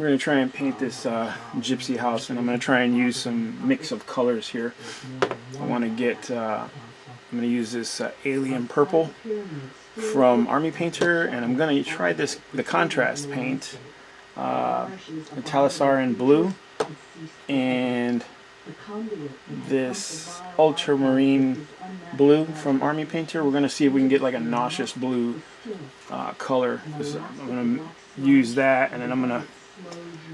going to try and paint this gypsy house, and I'm going to try and use some mix of colors here. I want to get, I'm going to use this alien purple from Army Painter, and I'm going to try the contrast paint, Metallisarin blue, and this ultramarine blue from Army Painter. We're going to see if we can get like a nauseous blue color. I'm going to use that, and then I'm going to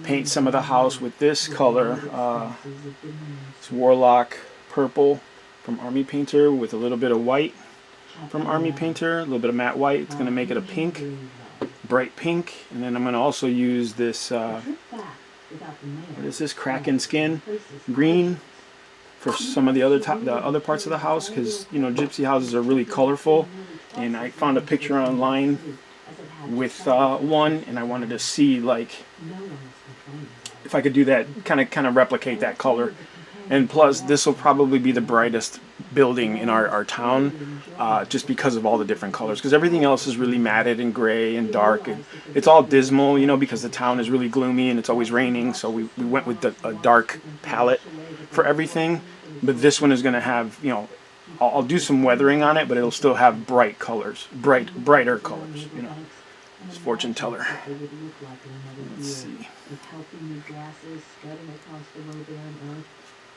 paint some of the house with this color. It's Warlock purple from Army Painter with a little bit of white from Army Painter, a little bit of matte white. It's going to make it a pink, bright pink. And then I'm going to also use this, what is this, Kraken Skin green for some of the other parts of the house, because you know gypsy houses are really colorful, and I found a picture online with one, and I wanted to see like if I could do that, kind of replicate that color. And plus, this will probably be the brightest building in our town, just because of all the different colors. Because everything else is really matted and gray and dark, and it's all dismal, you know, because the town is really gloomy and it's always raining. So we went with a dark palette for everything. But this one is going to have, you know, I'll do some weathering on it, but it'll still have bright colors, brighter colors, you know. It's fortune teller. Let's see.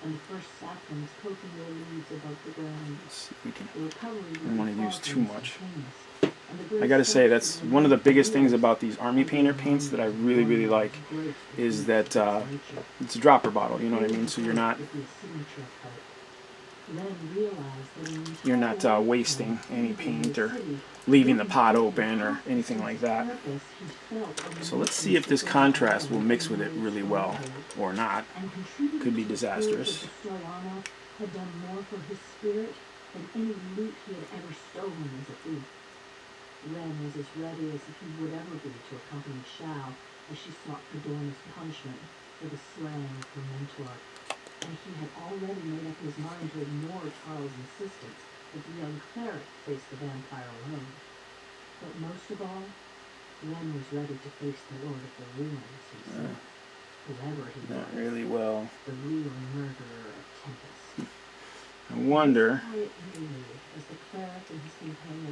And the first saplings poking their leaves above the ground. Let's see if we can. I don't want to use too much. I gotta say, that's one of the biggest things about these Army Painter paints that I really like, is that it's a dropper bottle, you know what I mean? So you're not wasting any paint or leaving the pot open or anything like that. So let's see if this contrast will mix with it really well or not. Could be disastrous. Had done more for his spirit than any loot he had ever stolen as a thief. Ren was as ready as he would ever be to accompany Shao as she sought Fedorna's punishment for the slaying of her mentor. And he had already made up his mind to ignore Charles' insistence that the young cleric face the vampire alone. But most of all, Ren was ready to face the Lord of the Ruins, he said. Whoever he was, not really well. The real murderer of Tempest. I wonder,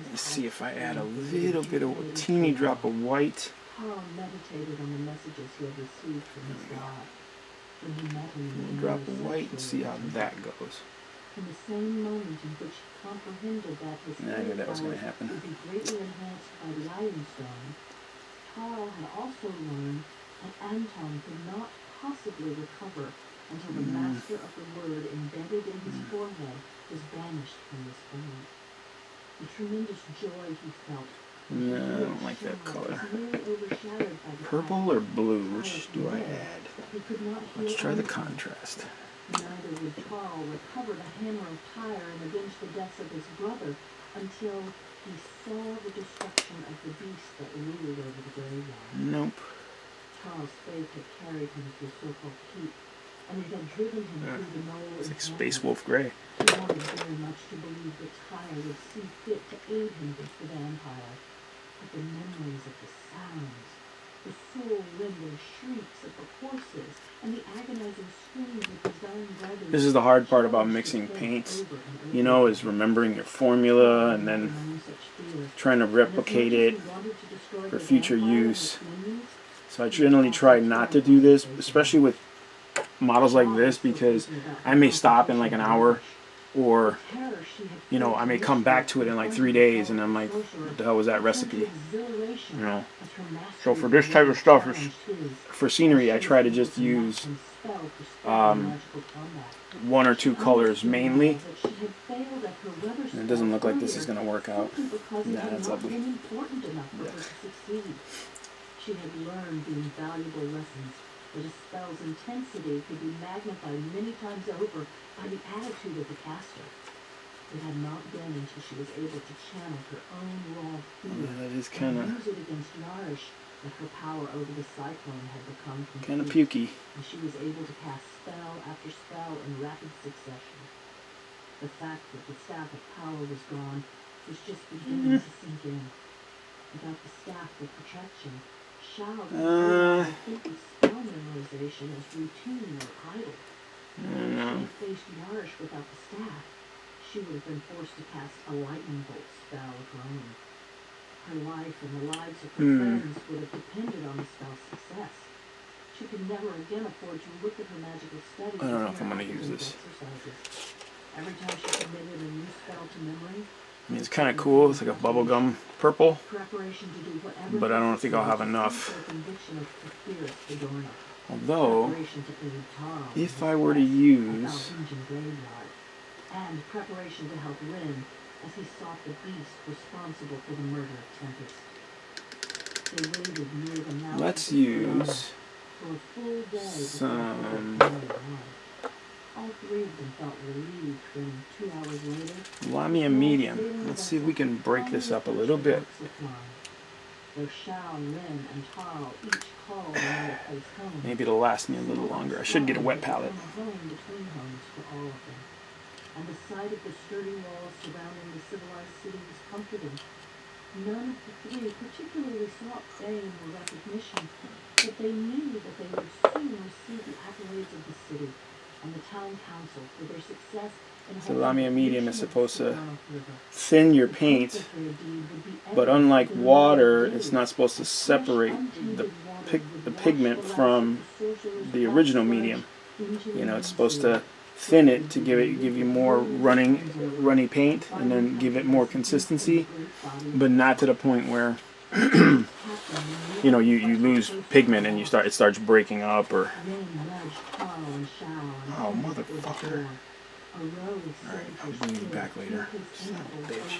let's see if I add a little bit of a teeny drop of white. Carl meditated on the messages he had received from his God. When he met him, a drop of white, and see how that goes. In the same moment in which he comprehended that his I knew that was going to happen. Would be greatly enhanced by the Iron Stone, Carl had also learned that Anton could not possibly recover until the master of the word embedded in his forehead was banished from his family. The tremendous joy he felt. No, I don't like that color. Purple or blue? Which do I add? Let's try the contrast. Neither would Carl recover the hammer of Tyre and avenge the deaths of his brother until he saw the destruction of the beast that ruled over the graveyard. Nope. Charles' faith had carried him through so-called Keep, and it had driven him through the knoll. It's like Space Wolf Grey. He wanted very much to believe that Tyre would see fit to aid him against the vampire. But the memories of the sounds, the soul-rending shrieks of the horses, and the agonizing screams of his dying brothers. This is the hard part about mixing paints, you know, is remembering your formula and then trying to replicate it for future use. So I generally try not to do this, especially with models like this, because I may stop in like an hour, or, you know, I may come back to it in like 3 days, and I'm like, what the hell was that recipe? You know. So for this type of stuff, for scenery, I try to just use 1 or 2 colors mainly. And it doesn't look like this is going to work out. Nah, that's ugly. Yeah. She had learned the invaluable lessons that a spell's intensity could be magnified many times over by the attitude of the caster. It had not been until she was able to channel her own raw fear that is and use it against Yarish that her power over the cyclone had become kind of pukey. And she was able to cast spell after spell in rapid succession. The fact that the staff of power was gone was just beginning to sink in. Without the staff of protection, Shao was spell station as routine or idle. I don't know. If she faced Yarsh without the staff, she would have been forced to cast a lightning bolt spell of her own. Her life and the lives of her friends would have depended on the spell's success. She could never again afford to look at her magical studies. I don't know if I'm going to use this. Every time she committed a new spell to memory, I mean, it's kind of cool. It's like a bubblegum purple. preparation to do whatever But I don't think I'll have enough. Although, if I were to use... and preparation to help Lynn as he sought the beast responsible for the murder of Tempest. They waited near the mountain. Let's use for a full day some all three of them felt relieved when 2 hours later, Lamia medium. Let's see if we can break this up a little bit. Though Shao, Lin, and Tao each called another place home. Maybe it'll last me a little longer. I should get a wet palette. A home between homes for all of them. And the sight of the sturdy walls surrounding the civilized city was comforting. None of the three particularly sought fame or recognition, but they knew that they would soon receive the accolades of the city and the town council for their success in So Lamia medium is supposed to thin your paint, but unlike water, it's not supposed to separate the pigment from the original medium. You know, it's supposed to thin it to give you more runny paint, and then give it more consistency, but not to the point where you know you lose pigment and it starts breaking up or oh motherfucker. Alright, I'll bring you back later. Son of a bitch.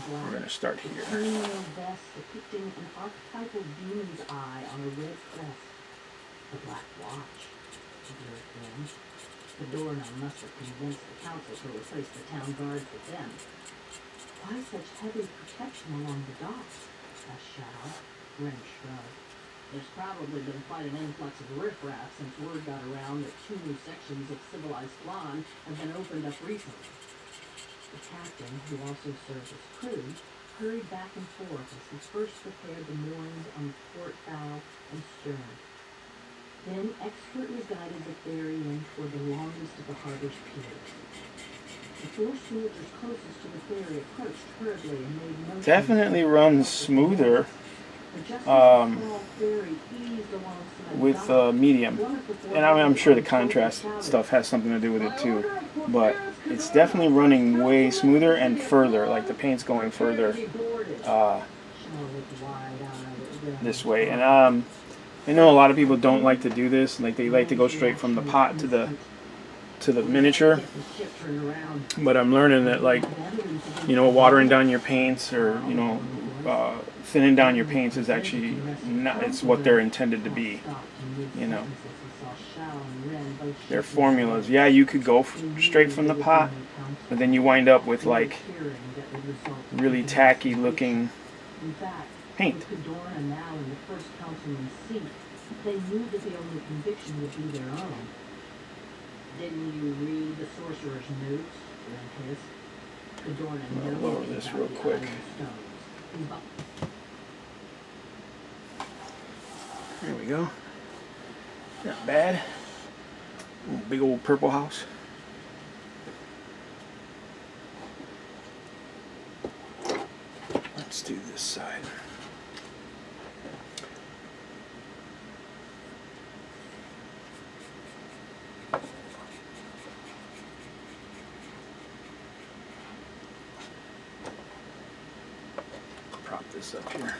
We're gonna start here. Depicting an archetypal demon's eye on a red crest. The Black Watch, observed Glenn. The doorknob must have convinced the council to replace the town guards with them. Why such heavy protection along the docks? Asked Shao. Glenn shrugged. There's probably been quite an influx of riffraff since word got around that 2 new sections of civilized Flan have been opened up recently. The captain, who also served as crew, hurried back and forth as he first prepared the moorings on the port bow and stern. Then expertly guided the ferry in toward the longest of the harbor's piers. The 4 soldiers closest to the ferry approached hurriedly and made no... Definitely runs smoother with medium, and I'm sure the contrast stuff has something to do with it too, but it's definitely running way smoother and further, like the paint's going further this way. And I know a lot of people don't like to do this, like they like to go straight from the pot to the miniature, but I'm learning that, like, you know, watering down your paints, or you know, thinning down your paints is actually not, it's what they're intended to be. You know, their formulas. Yeah, you could go straight from the pot, but then you wind up with like really tacky looking paint. They knew that the only conviction would be their own. Didn't you read the sorcerer's notes? I'll lower this real quick. There we go. Not bad. Big old purple house. Let's do this side. Prop this up here.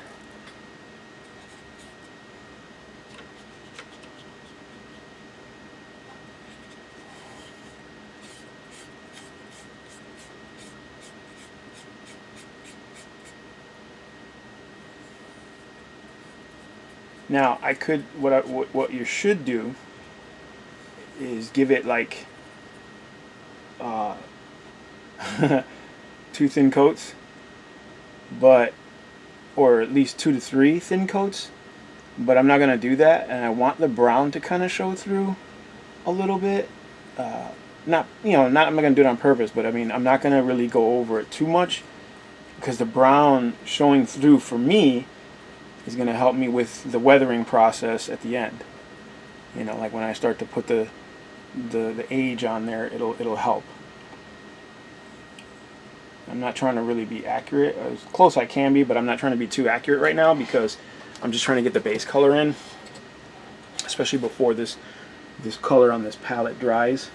Now, I could, what you should do is give it like 2 thin coats, but, or at least 2 to 3 thin coats, but I'm not going to do that, and I want the brown to kind of show through a little bit. Not, you know, I'm not going to do it on purpose, but I mean, I'm not going to really go over it too much, because the brown showing through for me is going to help me with the weathering process at the end. You know, like when I start to put the age on there, it'll help. I'm not trying to really be accurate, as close I can be, but I'm not trying to be too accurate right now because I'm just trying to get the base color in, especially before this color on this palette dries.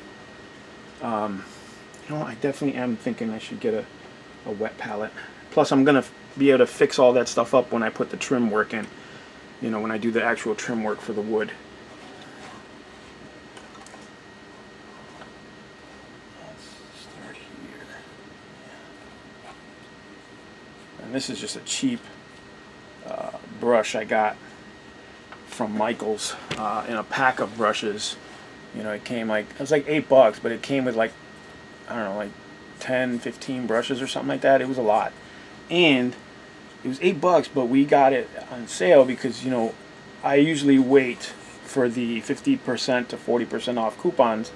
You know, I definitely am thinking I should get a wet palette. Plus, I'm gonna be able to fix all that stuff up when I put the trim work in. You know, when I do the actual trim work for the wood. Let's start here. And this is just a cheap brush I got from Michael's in a pack of brushes. You know, it came like, it was like $8, but it came with like, I don't know, like 10, 15 brushes or something like that. It was a lot. And it was $8, but we got it on sale because, you know, I usually wait for the 50% to 40% off coupons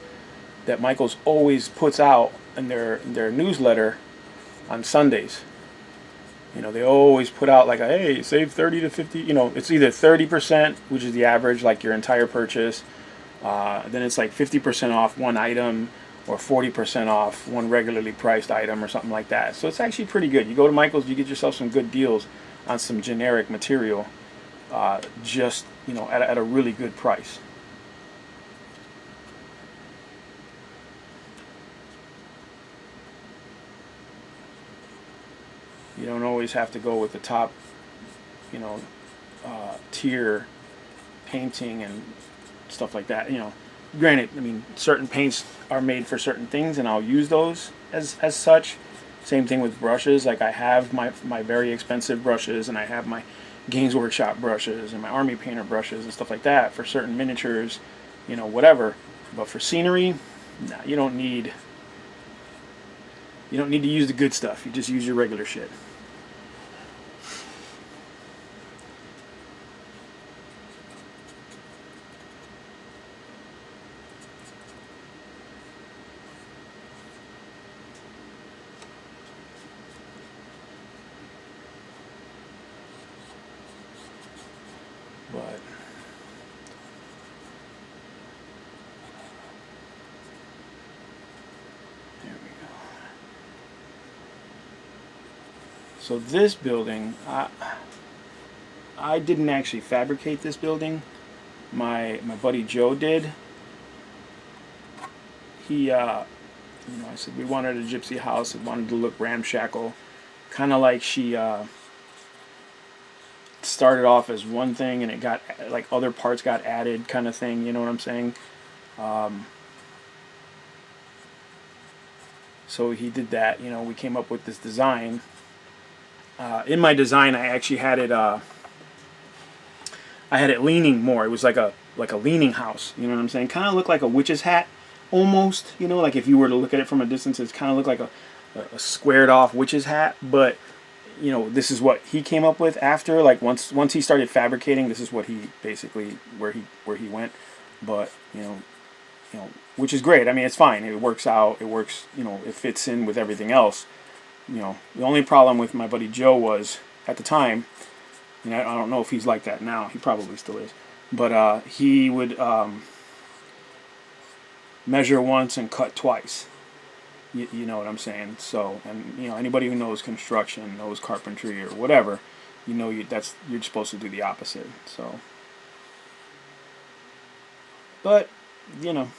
that Michael's always puts out in their newsletter on Sundays. You know, they always put out like a, hey, save 30 to 50, you know, it's either 30%, which is the average, like your entire purchase. Then it's like 50% off one item or 40% off one regularly priced item or something like that. So it's actually pretty good. You go to Michael's, you get yourself some good deals on some generic material, just, you know, at a really good price. You don't always have to go with the top, you know, tier painting and stuff like that. You know, granted, I mean, certain paints are made for certain things, and I'll use those as such. Same thing with brushes. Like I have my very expensive brushes, and I have my Games Workshop brushes and my Army Painter brushes and stuff like that for certain miniatures, you know, whatever. But for scenery, nah, you don't need to use the good stuff. You just use your regular shit. But there we go. So this building, I didn't actually fabricate this building. My buddy Joe did. He, you know, I said we wanted a gypsy house. It wanted to look ramshackle, kind of like she started off as one thing and it got like other parts got added, kind of thing. You know what I'm saying? So he did that. You know, we came up with this design. In my design, I actually had it. I had it leaning more. It was like a leaning house. You know what I'm saying? Kind of looked like a witch's hat, almost. You know, like if you were to look at it from a distance, it kind of looked like a squared off witch's hat. But you know, this is what he came up with after. Like once he started fabricating, this is what he basically where he went. But you know, which is great. I mean, it's fine. It works out. It works. You know, it fits in with everything else. You know, the only problem with my buddy Joe was at the time, and I don't know if he's like that now. He probably still is. But he would measure once and cut twice. You know what I'm saying? So, and you know, anybody who knows construction, knows carpentry or whatever, you know, you're supposed to do the opposite. So, but you know,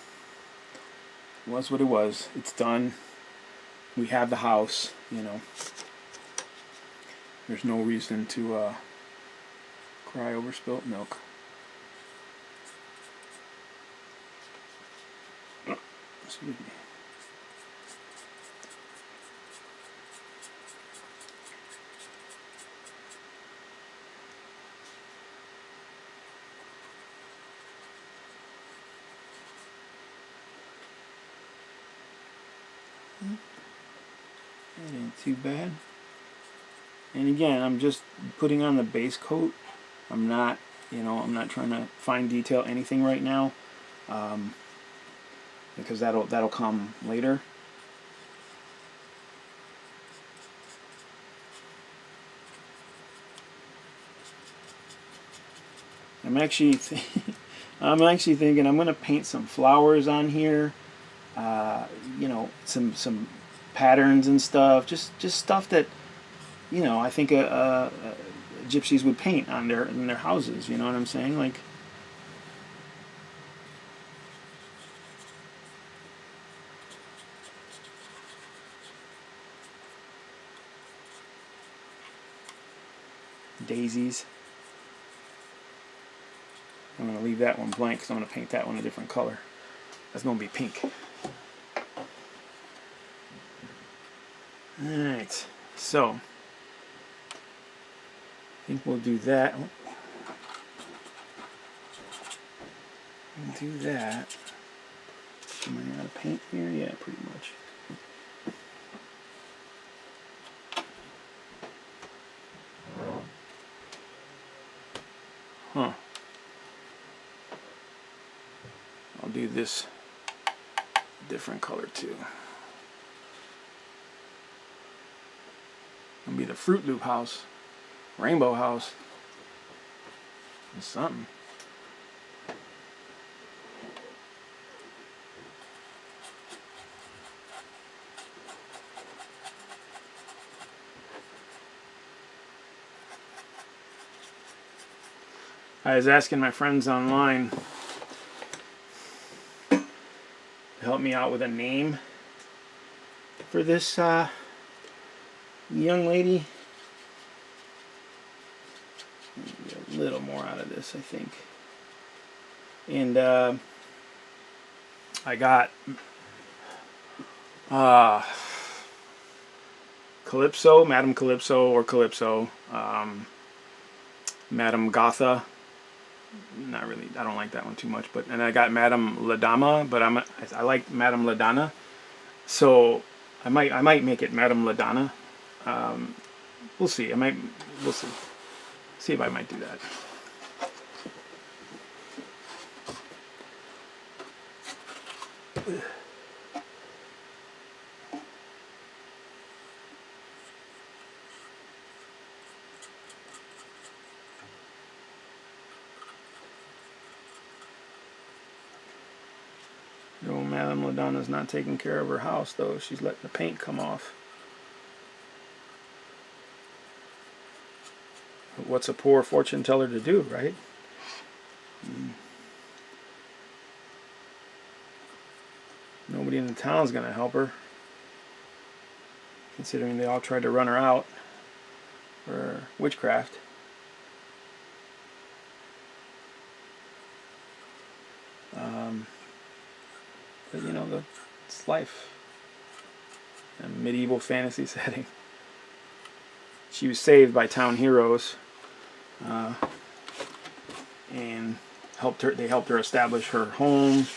it was what it was. It's done. We have the house. You know, there's no reason to cry over spilt milk. Excuse me. That ain't too bad. And again, I'm just putting on the base coat. I'm not, you know, I'm not trying to fine detail anything right now, because that'll come later. I'm actually thinking I'm gonna paint some flowers on here. You know, some patterns and stuff. Just stuff that, you know, I think gypsies would paint on in their houses. You know what I'm saying? Like, daisies. I'm going to leave that one blank because I'm going to paint that one a different color. That's going to be pink. Alright, so I think we'll do that. We'll do that. Am I out of paint here? Yeah, pretty much. Huh. I'll do this different color too. It'll be the Fruit Loop house. Rainbow house. It's something. I was asking my friends online to help me out with a name for this young lady. Get a little more out of this, I think. And I got Calypso, Madame Calypso or Calypso, Madame Gotha. Not really, I don't like that one too much. But and I got Madame Ladama, but I like Madame Ladana, so I might make it Madame Ladana. We'll see. We'll see. See if I might do that. No, Madame Ladonna's not taking care of her house, though. She's letting the paint come off. But what's a poor fortune teller to do, right? Nobody in the town's going to help her, considering they all tried to run her out for witchcraft. But you know, it's life. A medieval fantasy setting. She was saved by town heroes, and they helped her establish her home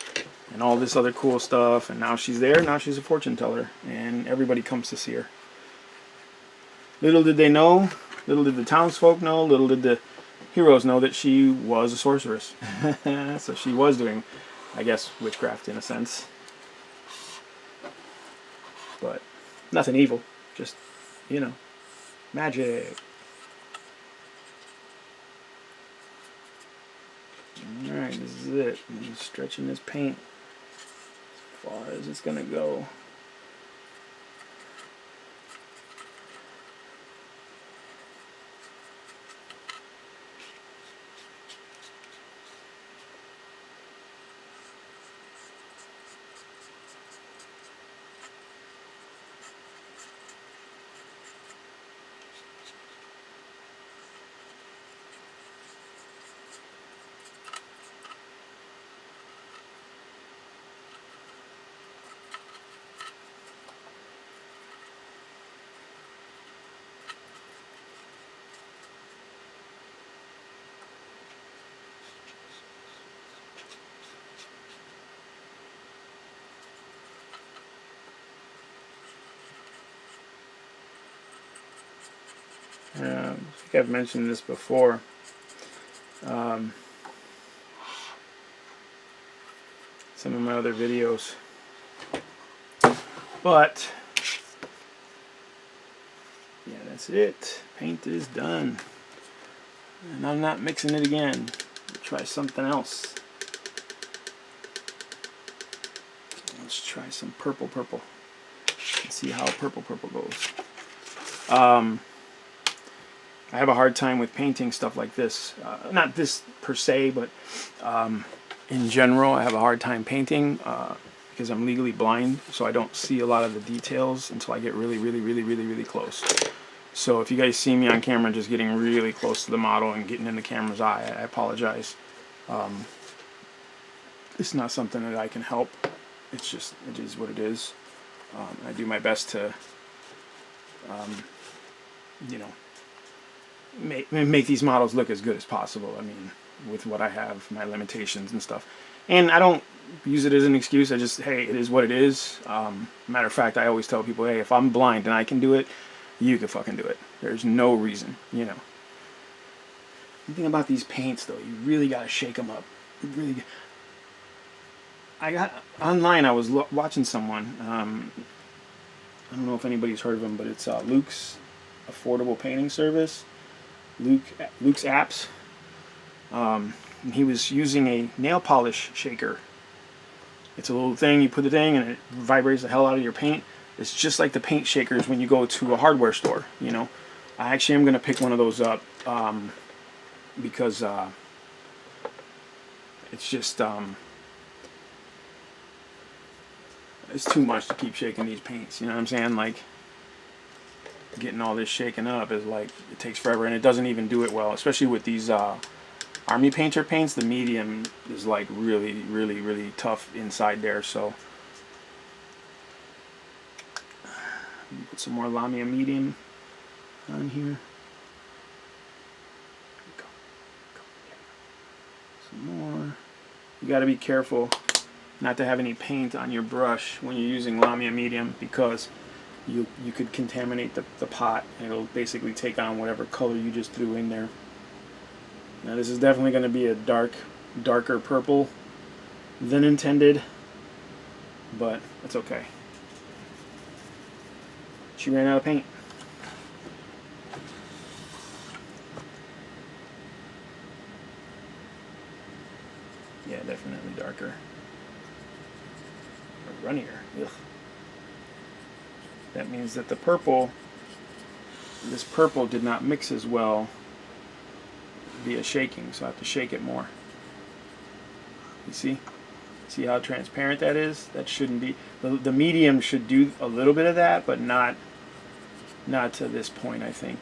and all this other cool stuff. And now she's there. Now she's a fortune teller, and everybody comes to see her. Little did they know, little did the townsfolk know, little did the heroes know that she was a sorceress. So she was doing, I guess, witchcraft in a sense. But nothing evil, just, you know, magic. Alright, this is it. I'm stretching this paint as far as it's gonna go. I think I've mentioned this before. Some of my other videos. But, yeah, that's it. Paint is done. And I'm not mixing it again. try something else. Let's try some purple. Let's see how purple goes. I have a hard time with painting stuff like this. Not this per se, but in general, I have a hard time painting because I'm legally blind, so I don't see a lot of the details until I get really close. So if you guys see me on camera just getting really close to the model and getting in the camera's eye, I apologize. It's not something that I can help. It's just, it is what it is. I do my best to, you know, make these models look as good as possible. I mean, with what I have, my limitations and stuff. And I don't use it as an excuse. I just, hey, it is what it is. Matter of fact, I always tell people, hey, if I'm blind and I can do it, you can fucking do it. There's no reason, you know. The thing about these paints, though, you really got to shake them up. I got online. I was watching someone. I don't know if anybody's heard of him, but it's Luke's affordable painting service. Luke's apps. He was using a nail polish shaker. It's a little thing. You put the thing, and it vibrates the hell out of your paint. It's just like the paint shakers when you go to a hardware store. You know, I actually am gonna pick one of those up because it's just it's too much to keep shaking these paints. You know what I'm saying? Like, getting all this shaken up is like, it takes forever, and it doesn't even do it well, especially with these army painter paints. The medium is like really tough inside there. So put some more Lamia medium on here. Some more. You got to be careful not to have any paint on your brush when you're using Lamia medium, because you could contaminate the pot, and it'll basically take on whatever color you just threw in there. Now this is definitely going to be a darker purple than intended, but it's okay. She ran out of paint. Yeah, definitely darker. Or runnier. Ugh. That means that this purple did not mix as well via shaking, so I have to shake it more. You see? See how transparent that is? That shouldn't be. The medium should do a little bit of that, but not to this point, I think.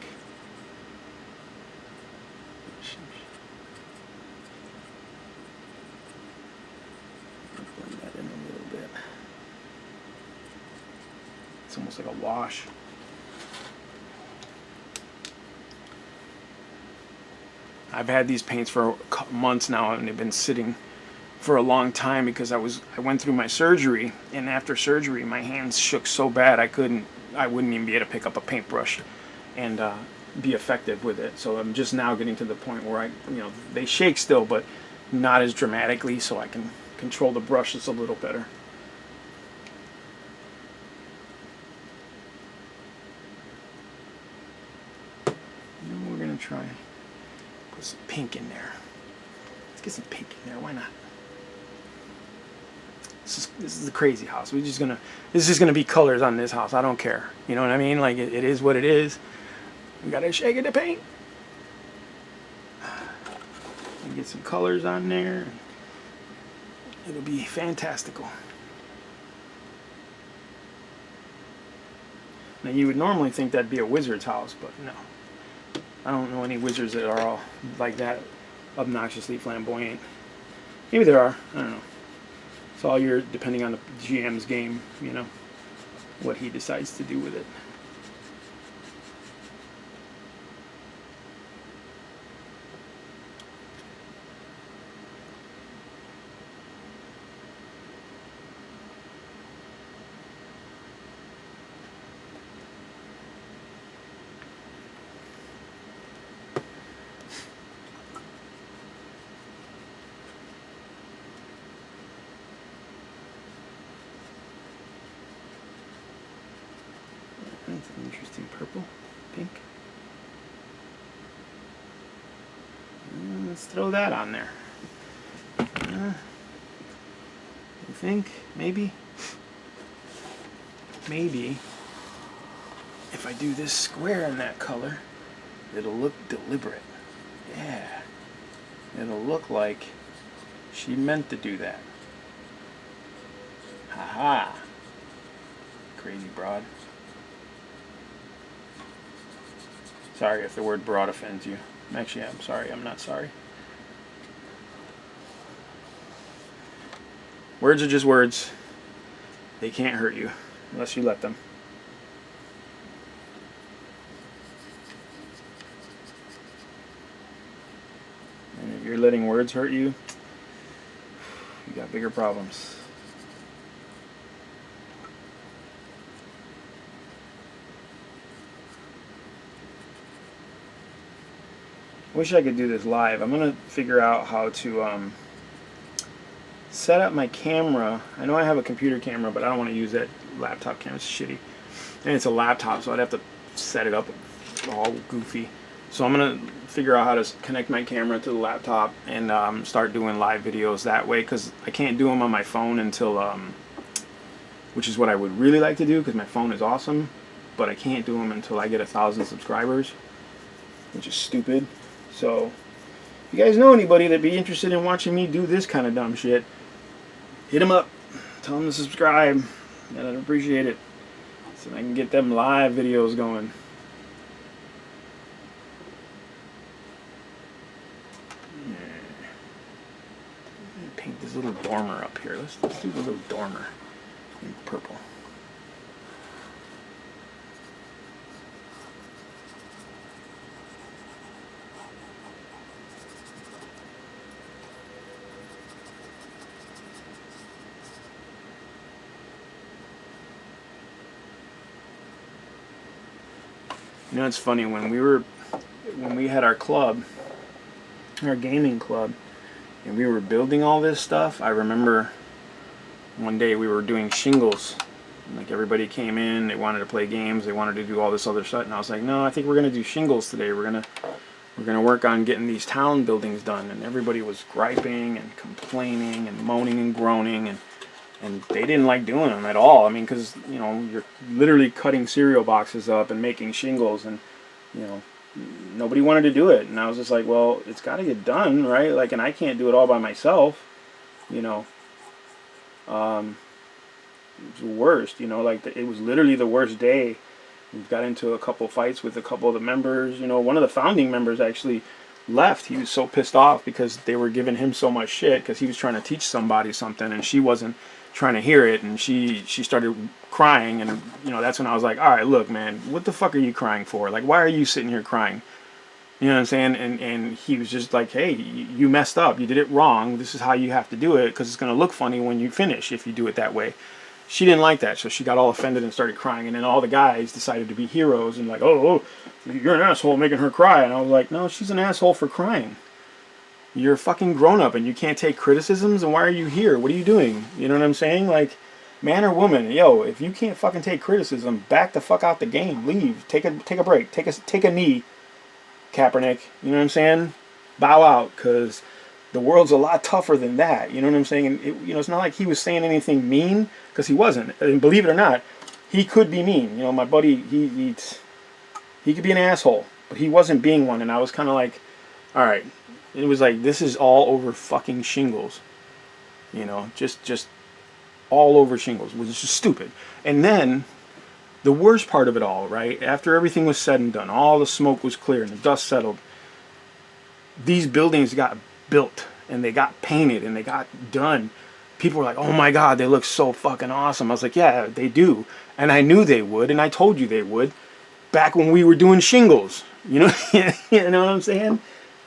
Blend that in a little bit. It's almost like a wash. I've had these paints for a couple months now, and they've been sitting for a long time because I went through my surgery, and after surgery my hands shook so bad I wouldn't even be able to pick up a paintbrush and be effective with it. So I'm just now getting to the point where they shake still, but not as dramatically, so I can control the brushes a little better. And we're gonna try put some pink in there. Let's get some pink in there. Why not? This is a crazy house. This is just gonna be colors on this house. I don't care. You know what I mean? Like, it is what it is. We gotta shake it to paint. And get some colors on there. It'll be fantastical. Now you would normally think that'd be a wizard's house, but no. I don't know any wizards that are all like that, obnoxiously flamboyant. Maybe there are. I don't know. It's all depending on the GM's game, what he decides to do with it. That's an interesting purple, pink. Let's throw that on there. You think? Maybe? Maybe if I do this square in that color, it'll look deliberate. Yeah. It'll look like she meant to do that. Haha. Crazy broad. Sorry if the word broad offends you. Actually, I'm sorry. I'm not sorry. Words are just words. They can't hurt you unless you let them. And if you're letting words hurt you, you got bigger problems. Wish I could do this live. I'm gonna figure out how to set up my camera. I know I have a computer camera, but I don't want to use that laptop camera. It's shitty, and it's a laptop, so I'd have to set it up all goofy. So I'm gonna figure out how to connect my camera to the laptop and start doing live videos that way, because I can't do them on my phone until which is what I would really like to do, because my phone is awesome, but I can't do them until I get 1,000 subscribers, which is stupid. So if you guys know anybody that'd be interested in watching me do this kind of dumb shit, hit them up, tell them to subscribe, and I'd appreciate it, so I can get them live videos going. Paint this little dormer up here. Let's do the little dormer in purple. You know, it's funny, when we had our club, our gaming club, and we were building all this stuff, I remember one day we were doing shingles. Like, everybody came in, they wanted to play games, they wanted to do all this other stuff, and I was like, no, I think we're gonna do shingles today. We're gonna work on getting these town buildings done. And everybody was griping and complaining and moaning and groaning, and they didn't like doing them at all. I mean, because, you know, you're literally cutting cereal boxes up and making shingles, and, you know, nobody wanted to do it. And I was just like, well, it's got to get done, right? Like, and I can't do it all by myself, you know. It was the worst, you know, like, it was literally the worst day. We got into a couple fights with a couple of the members. You know, one of the founding members actually left. He was so pissed off because they were giving him so much shit because he was trying to teach somebody something and she wasn't trying to hear it, and she started crying. And, you know, that's when I was like, all right, look, man, what the fuck are you crying for? Like, why are you sitting here crying? You know what I'm saying? And he was just like, hey, you messed up, you did it wrong, this is how you have to do it, because it's going to look funny when you finish if you do it that way. She didn't like that, so she got all offended and started crying. And then all the guys decided to be heroes and like, oh, you're an asshole making her cry. And I was like, no, she's an asshole for crying. You're a fucking grown-up and you can't take criticisms, and why are you here? What are you doing? You know what I'm saying? Like, man or woman, yo, if you can't fucking take criticism, back the fuck out the game. Leave. Take a break. Take a knee, Kaepernick. You know what I'm saying? Bow out, because the world's a lot tougher than that. You know what I'm saying? And you know, it's not like he was saying anything mean, because he wasn't. And believe it or not, he could be mean. You know, my buddy, he could be an asshole, but he wasn't being one. And I was kind of like, all right. It was like, this is all over fucking shingles. You know, just all over shingles, which is just stupid. And then the worst part of it all, right? After everything was said and done, all the smoke was clear and the dust settled, these buildings got built and they got painted and they got done. People were like, oh my God, they look so fucking awesome. I was like, yeah, they do. And I knew they would, and I told you they would back when we were doing shingles. You know, you know what I'm saying?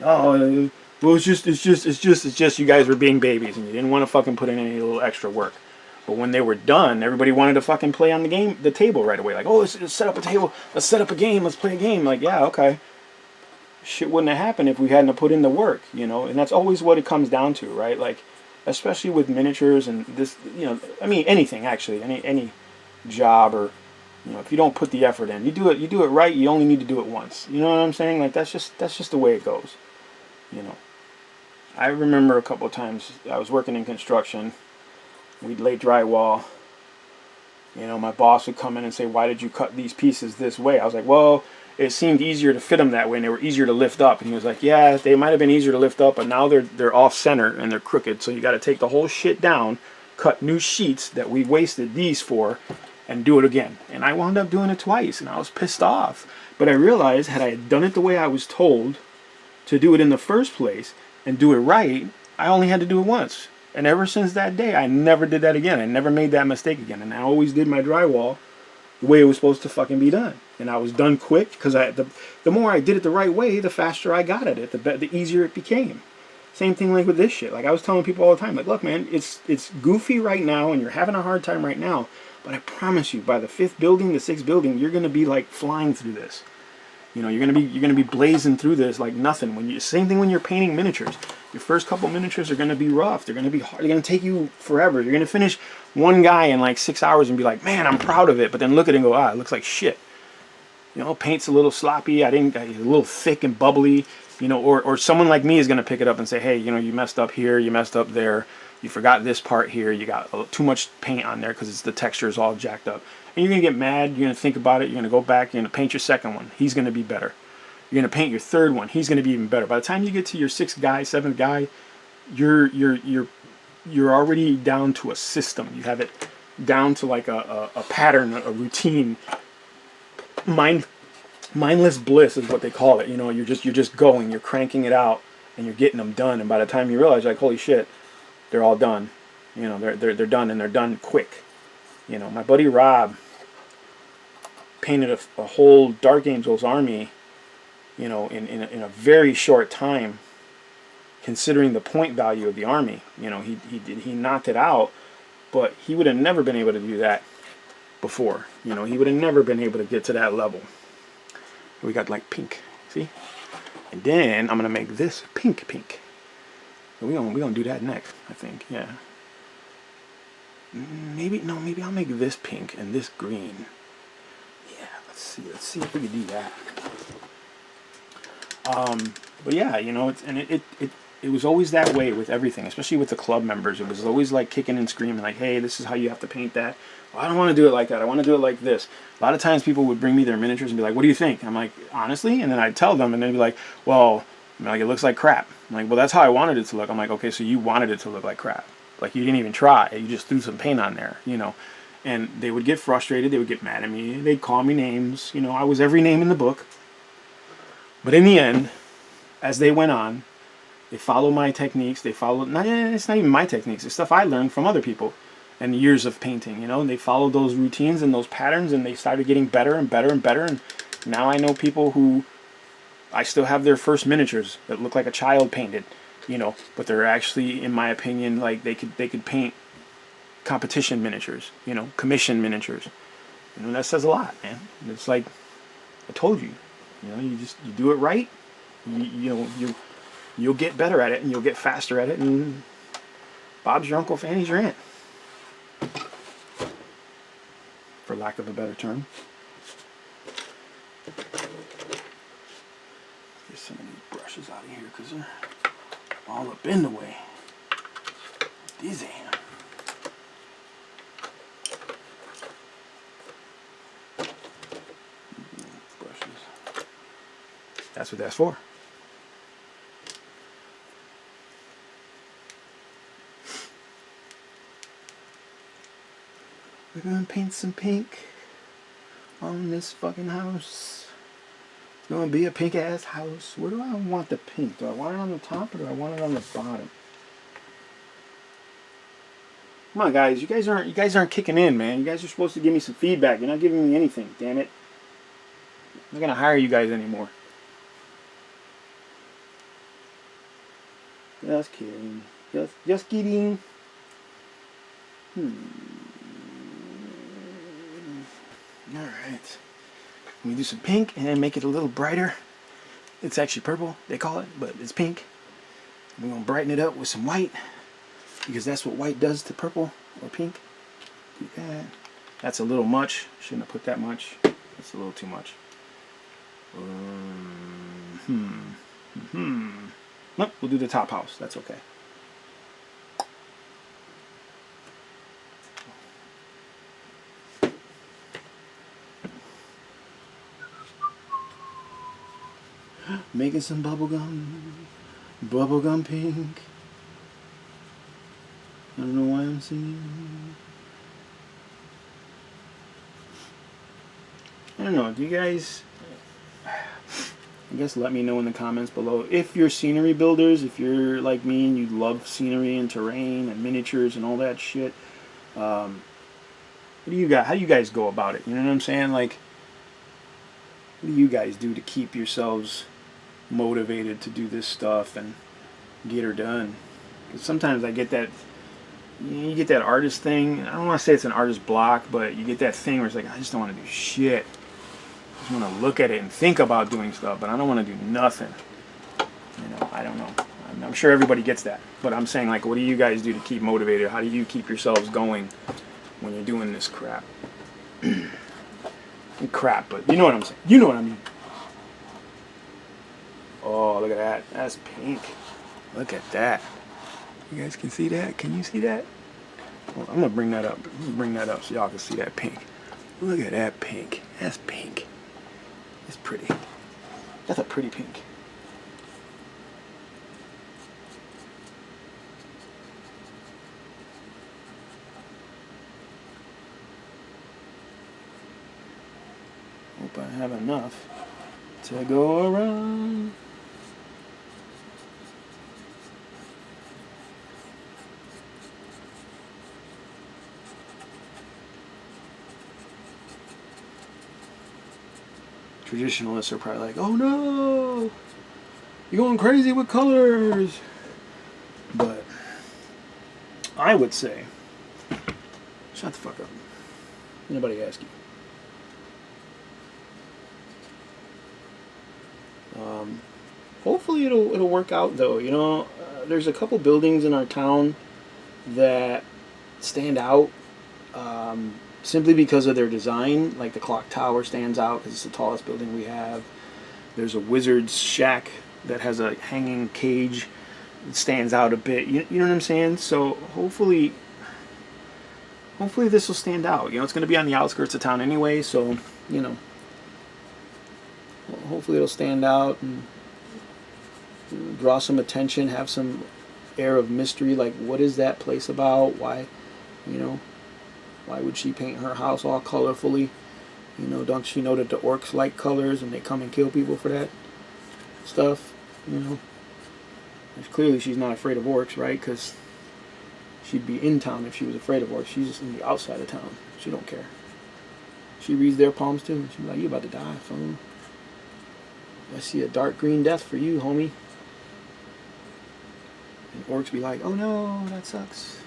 Oh, well, it's just you guys were being babies and you didn't want to fucking put in any little extra work. But when they were done, everybody wanted to fucking play on the table right away. Like, oh, let's set up a table, let's set up a game, let's play a game. Like, yeah, okay. Shit wouldn't have happened if we hadn't put in the work, you know. And that's always what it comes down to, right? Like, especially with miniatures and this, you know, I mean, anything actually, any job, or, you know, if you don't put the effort in, you do it right. You only need to do it once. You know what I'm saying? Like, that's just the way it goes, you know. I remember a couple of times I was working in construction. We'd lay drywall. You know, my boss would come in and say, "Why did you cut these pieces this way?" I was like, "Well, it seemed easier to fit them that way, and they were easier to lift up." And he was like, "Yeah, they might have been easier to lift up, but now they're off center and they're crooked. So you got to take the whole shit down, cut new sheets that we wasted these for, and do it again." And I wound up doing it twice, and I was pissed off. But I realized, had I done it the way I was told to do it in the first place and do it right, I only had to do it once. And ever since that day, I never did that again. I never made that mistake again. And I always did my drywall the way it was supposed to fucking be done. And I was done quick, because the more I did it the right way, the faster I got at it, the easier it became. Same thing like with this shit. Like I was telling people all the time, like, look, man, it's goofy right now, and you're having a hard time right now. But I promise you, by the 5th building, the 6th building, you're gonna be like flying through this. You know, you're gonna be blazing through this like nothing. Same thing when you're painting miniatures. Your first couple miniatures are gonna be rough. They're gonna be hard. They're gonna take you forever. You're gonna finish one guy in like 6 hours and be like, man, I'm proud of it. But then look at it and go, ah, it looks like shit. You know, paint's a little sloppy. It's a little thick and bubbly. You know, or someone like me is gonna pick it up and say, hey, you know, you messed up here, you messed up there, you forgot this part here, you got too much paint on there because the texture is all jacked up. And you're gonna get mad. You're gonna think about it. You're gonna go back. You're gonna paint your second one. He's gonna be better. You're gonna paint your third one. He's gonna be even better. By the time you get to your 6th guy, 7th guy, you're already down to a system. You have it down to like a pattern, a routine. Mindless bliss is what they call it. You know, you're just going. You're cranking it out, and you're getting them done. And by the time you realize, like, holy shit, they're all done. You know, they're done, and they're done quick. You know, my buddy Rob painted a whole Dark Angels army, you know, in a very short time, considering the point value of the army. You know, he knocked it out, but he would have never been able to do that before. You know, he would have never been able to get to that level. We got like pink, see? And then I'm gonna make this pink. We gonna do that next, I think. Yeah. Maybe I'll make this pink and this green. Yeah, let's see if we can do that. But yeah, you know, it was always that way with everything, especially with the club members. It was always like kicking and screaming, like, hey, this is how you have to paint that. Well, I don't want to do it like that. I want to do it like this. A lot of times people would bring me their miniatures and be like, what do you think? I'm like, honestly? And then I'd tell them, and they'd be like, well, like, it looks like crap. I'm like, well, that's how I wanted it to look. I'm like, okay, so you wanted it to look like crap. Like, you didn't even try. You just threw some paint on there, you know. And they would get frustrated. They would get mad at me. They'd call me names. You know, I was every name in the book. But in the end, as they went on, they followed my techniques. It's not even my techniques. It's stuff I learned from other people and years of painting, you know. And they followed those routines and those patterns, and they started getting better and better and better. And now I know people who, I still have their first miniatures that look like a child painted, you know, but they're actually, in my opinion, like they could paint competition miniatures, you know, commission miniatures. You know, that says a lot, man. It's like, I told you, you know, you do it right, you'll get better at it, and you'll get faster at it, and Bob's your uncle, Fanny's your aunt, for lack of a better term. Get some of these brushes out of here because they're all up in the way. Dizzy. Brushes. That's what that's for. We're gonna paint some pink on this fucking house. It's gonna be a pink ass house. Where do I want the pink? Do I want it on the top or do I want it on the bottom? Come on, guys. You guys aren't kicking in, man. You guys are supposed to give me some feedback. You're not giving me anything. Damn it. I'm not gonna hire you guys anymore. Just kidding. Just kidding. Alright. We do some pink and then make it a little brighter. It's actually purple, they call it, but it's pink. We're going to brighten it up with some white, because that's what white does to purple or pink. Do that. That's a little much. Shouldn't have put that much. That's a little too much. Nope, we'll do the top house. That's okay. Making some bubblegum pink. I don't know why I'm singing. I don't know, do you guys, I guess let me know in the comments below if you're scenery builders, if you're like me and you love scenery and terrain and miniatures and all that shit. What do you guys, how do you guys go about it? You know what I'm saying? Like, what do you guys do to keep yourselves motivated to do this stuff and get her done? Because sometimes I get that, you get that artist thing. I don't want to say it's an artist block, but you get that thing where it's like, I just don't want to do shit. I just want to look at it and think about doing stuff, but I don't want to do nothing. You know, I don't know. I'm sure everybody gets that. But I'm saying, like, what do you guys do to keep motivated? How do you keep yourselves going when you're doing this crap? Crap, but you know what I'm saying. You know what I mean. Oh, look at that. That's pink. Look at that. You guys can see that? Can you see that? Well, I'm going to bring that up. I'm going to bring that up so y'all can see that pink. Look at that pink. That's pink. It's pretty. That's a pretty pink. Hope I have enough to go around. Traditionalists are probably like, oh no, you're going crazy with colors. But I would say, shut the fuck up. Nobody asked you. Hopefully it'll work out though. You know, there's a couple buildings in our town that stand out simply because of their design. Like the clock tower stands out because it's the tallest building we have. There's a wizard's shack that has a hanging cage that stands out a bit. You know what I'm saying? So hopefully this will stand out. You know, it's going to be on the outskirts of town anyway, so, you know, hopefully it'll stand out and draw some attention, have some air of mystery, like what is that place about? Why, you know, why would she paint her house all colorfully? You know, don't she know that the orcs like colors and they come and kill people for that stuff? You know, clearly she's not afraid of orcs, right? Because she'd be in town if she was afraid of orcs. She's just in the outside of town. She don't care. She reads their palms too. She's like, you about to die, phone. I see a dark green death for you, homie. And orcs be like, oh no, that sucks.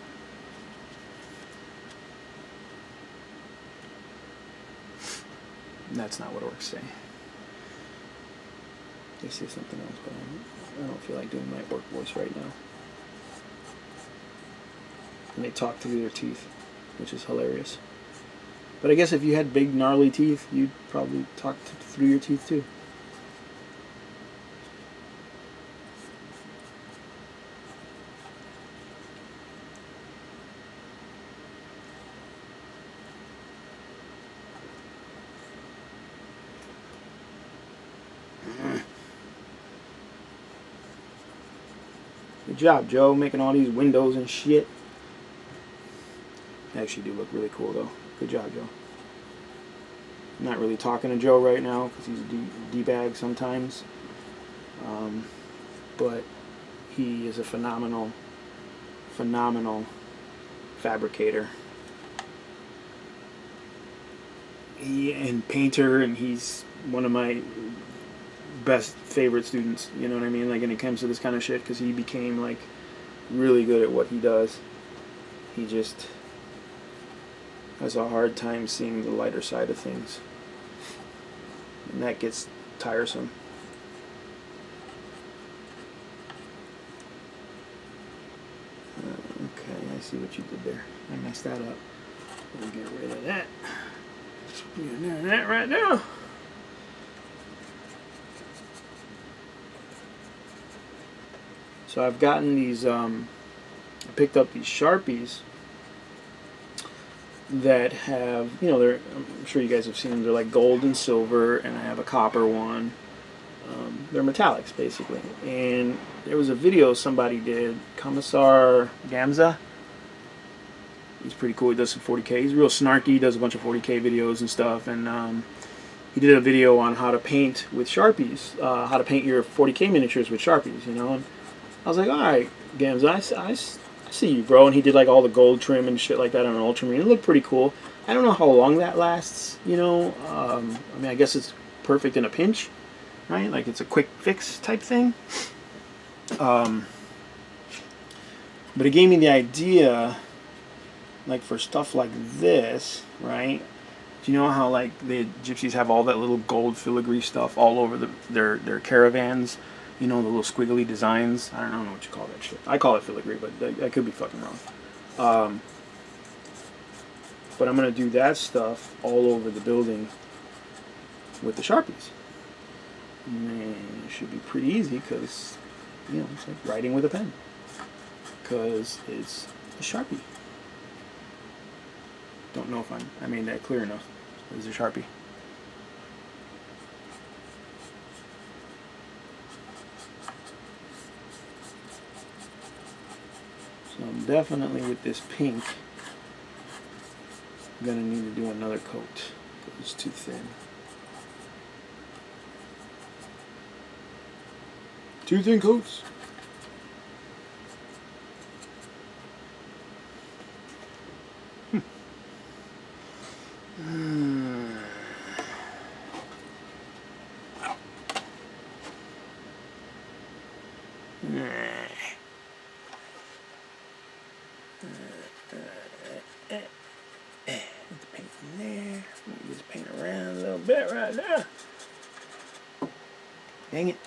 That's not what orcs say. They say something else, but I don't feel like doing my orc voice right now. And they talk through their teeth, which is hilarious. But I guess if you had big gnarly teeth, you'd probably talk through your teeth too. Good job, Joe, making all these windows and shit. They actually do look really cool, though. Good job, Joe. I'm not really talking to Joe right now because he's a D-bag sometimes. But he is a phenomenal fabricator. And painter, and he's one of my best favorite students, you know what I mean, like when it comes to this kind of shit, because he became like really good at what he does. He just has a hard time seeing the lighter side of things, and that gets tiresome. Okay, I see what you did there. I messed that up. We'll get rid of that. Get rid of that right now. So I've gotten these, I picked up these Sharpies that have, you know, I'm sure you guys have seen them, they're like gold and silver, and I have a copper one. They're metallics, basically. And there was a video somebody did, Commissar Gamza. He's pretty cool. He does some 40K. He's real snarky. He does a bunch of 40K videos and stuff. And he did a video on how to paint with Sharpies, how to paint your 40K miniatures with Sharpies, you know. And I was like, all right, Gamza, I see you, bro. And he did like all the gold trim and shit like that on an ultramarine. It looked pretty cool. I don't know how long that lasts, you know. I mean, I guess it's perfect in a pinch, right? Like it's a quick fix type thing. But it gave me the idea, like for stuff like this, right? Do you know how like the gypsies have all that little gold filigree stuff all over their caravans? You know, the little squiggly designs. I don't know what you call that shit. I call it filigree, but I could be fucking wrong. But I'm gonna do that stuff all over the building with the Sharpies. And it should be pretty easy because, you know, it's like writing with a pen. Because it's a Sharpie. Don't know if I made that clear enough. It's a Sharpie. So I'm definitely, with this pink, gonna need to do another coat. It's too thin. Two thin coats. Paint in there. Let me just paint around a little bit right now. Dang it.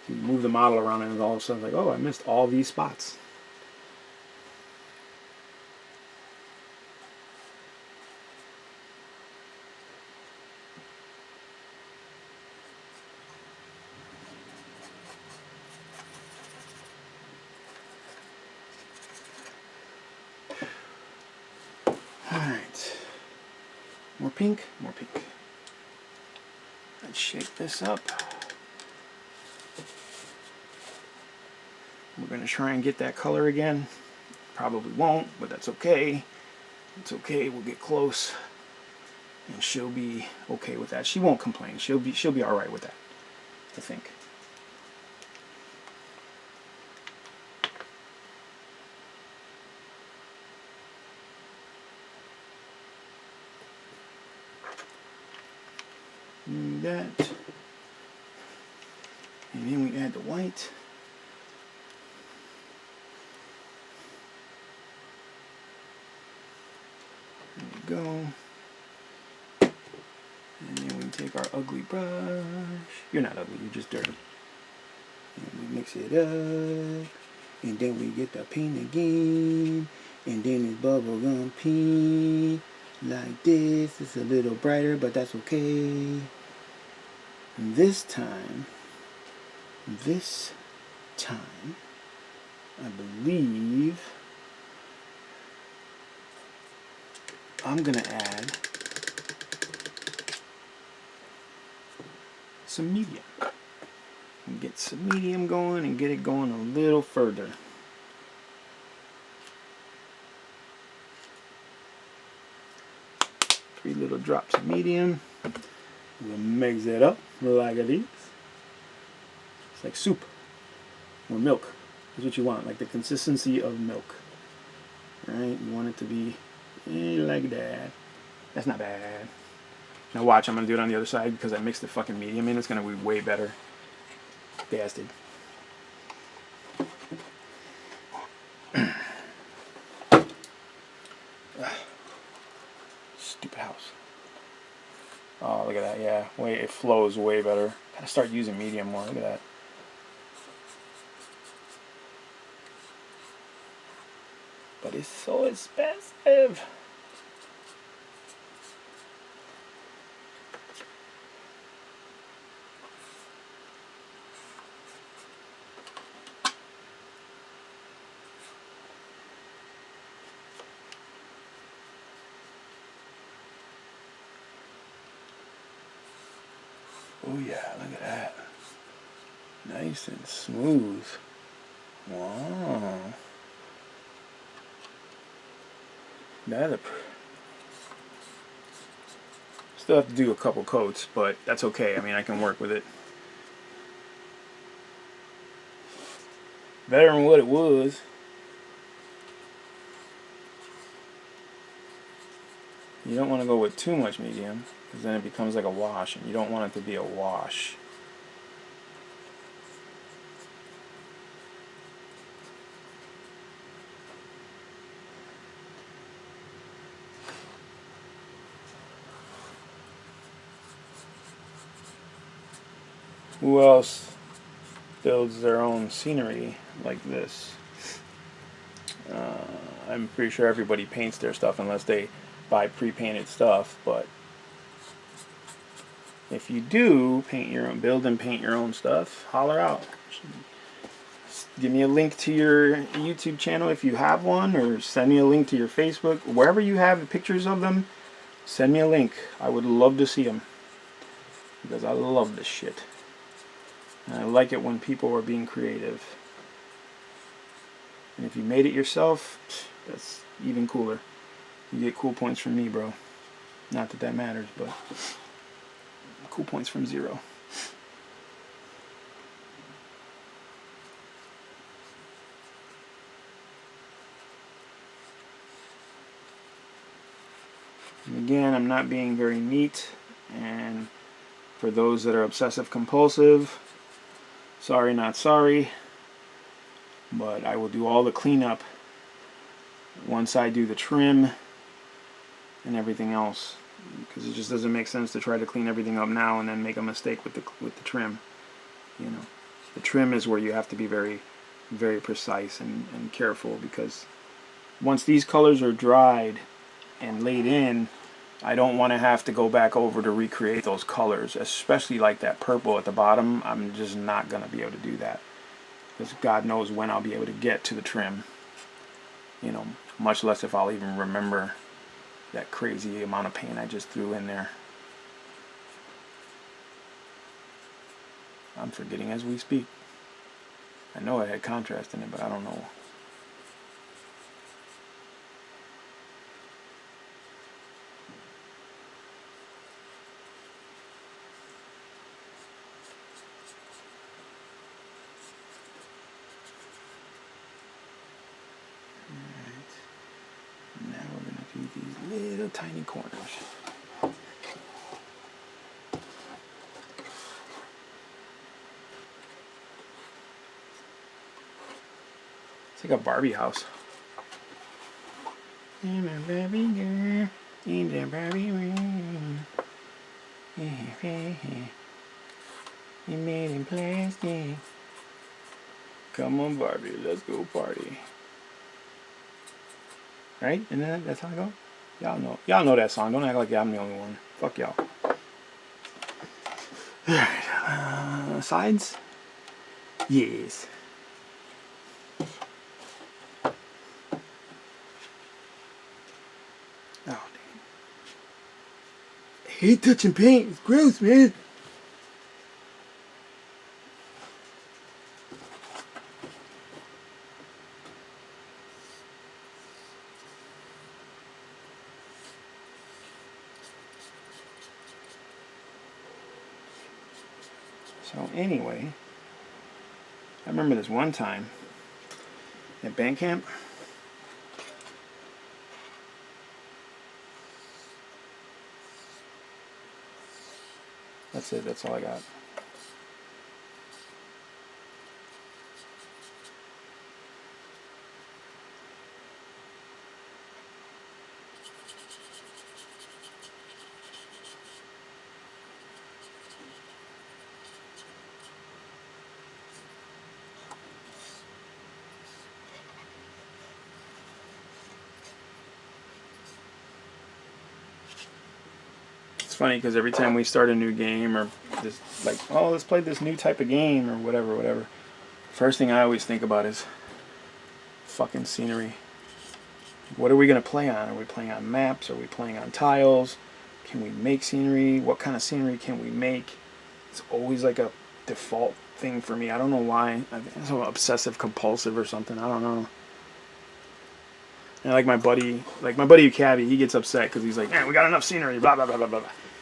You move the model around and all of a sudden like, oh, I missed all these spots. Alright. More pink, more pink. Let's shake this up. We're going to try and get that color again. Probably won't, but that's okay. It's okay, we'll get close. And she'll be okay with that. She won't complain. She'll be alright with that, I think. That. And then we add the white. There we go. And then we take our ugly brush. You're not ugly, you're just dirty. And we mix it up. And then we get the paint again. And then it's bubblegum pink. Like this. It's a little brighter, but that's okay. And this time, I believe I'm gonna add some medium. And get some medium going and get it going a little further. Three little drops of medium. We'll mix it up like this. It's like soup or milk. That's what you want, like the consistency of milk. Alright, you want it to be like that. That's not bad. Now watch, I'm going to do it on the other side because I mixed the fucking medium in. It's going to be way better. Bastard. Stupid house. Oh, look at that, yeah. It flows way better. Gotta start using medium more, look at that. but it's so expensive. Oh yeah, look at that. Nice and smooth. Wow. Still have to do a couple coats, but that's okay. I mean, I can work with it. Better than what it was. You don't want to go with too much medium, because then it becomes like a wash, and you don't want it to be a wash. Who else builds their own scenery like this? I'm pretty sure everybody paints their stuff unless they buy pre-painted stuff, but if you do paint your own, build and paint your own stuff, holler out. Give me a link to your YouTube channel if you have one, or send me a link to your Facebook. Wherever you have pictures of them, send me a link. I would love to see them, because I love this shit. And I like it when people are being creative. And if you made it yourself, that's even cooler. You get cool points from me, bro. Not that that matters, but cool points from 0. And again, I'm not being very neat, and for those that are obsessive compulsive, sorry not sorry, but I will do all the cleanup once I do the trim and everything else, because it just doesn't make sense to try to clean everything up now and then make a mistake with the trim. You know, the trim is where you have to be very, very precise and careful, because once these colors are dried and laid in, I don't want to have to go back over to recreate those colors, especially like that purple at the bottom. I'm just not going to be able to do that, because God knows when I'll be able to get to the trim, you know, much less if I'll even remember that crazy amount of paint I just threw in there. I'm forgetting as we speak. I know I had contrast in it, but I don't know. Alright. Now we're going to do these little tiny corners. It's like a Barbie house. I'm a Barbie girl in the Barbie room. You made in plastic. Come on, Barbie, let's go party. Right? And then that's how I go. Y'all know that song. Don't act like I'm the only one. Fuck y'all. Alright, sides? Yes. Oh, damn. I hate touching paint. It's gross, man. So anyway, I remember this one time at band camp. That's it. That's all I got. funny because every time we start a new game or just like, oh, let's play this new type of game or whatever, first thing I always think about is fucking scenery. What are we going to play on? Are we playing on maps? Are we playing on tiles? Can we make scenery? What kind of scenery can we make? It's always like a default thing for me. I don't know why. I think it's so obsessive compulsive or something. I don't know. And like my buddy Cabby, he gets upset because he's like, man, we got enough scenery, blah, blah, blah, blah, blah.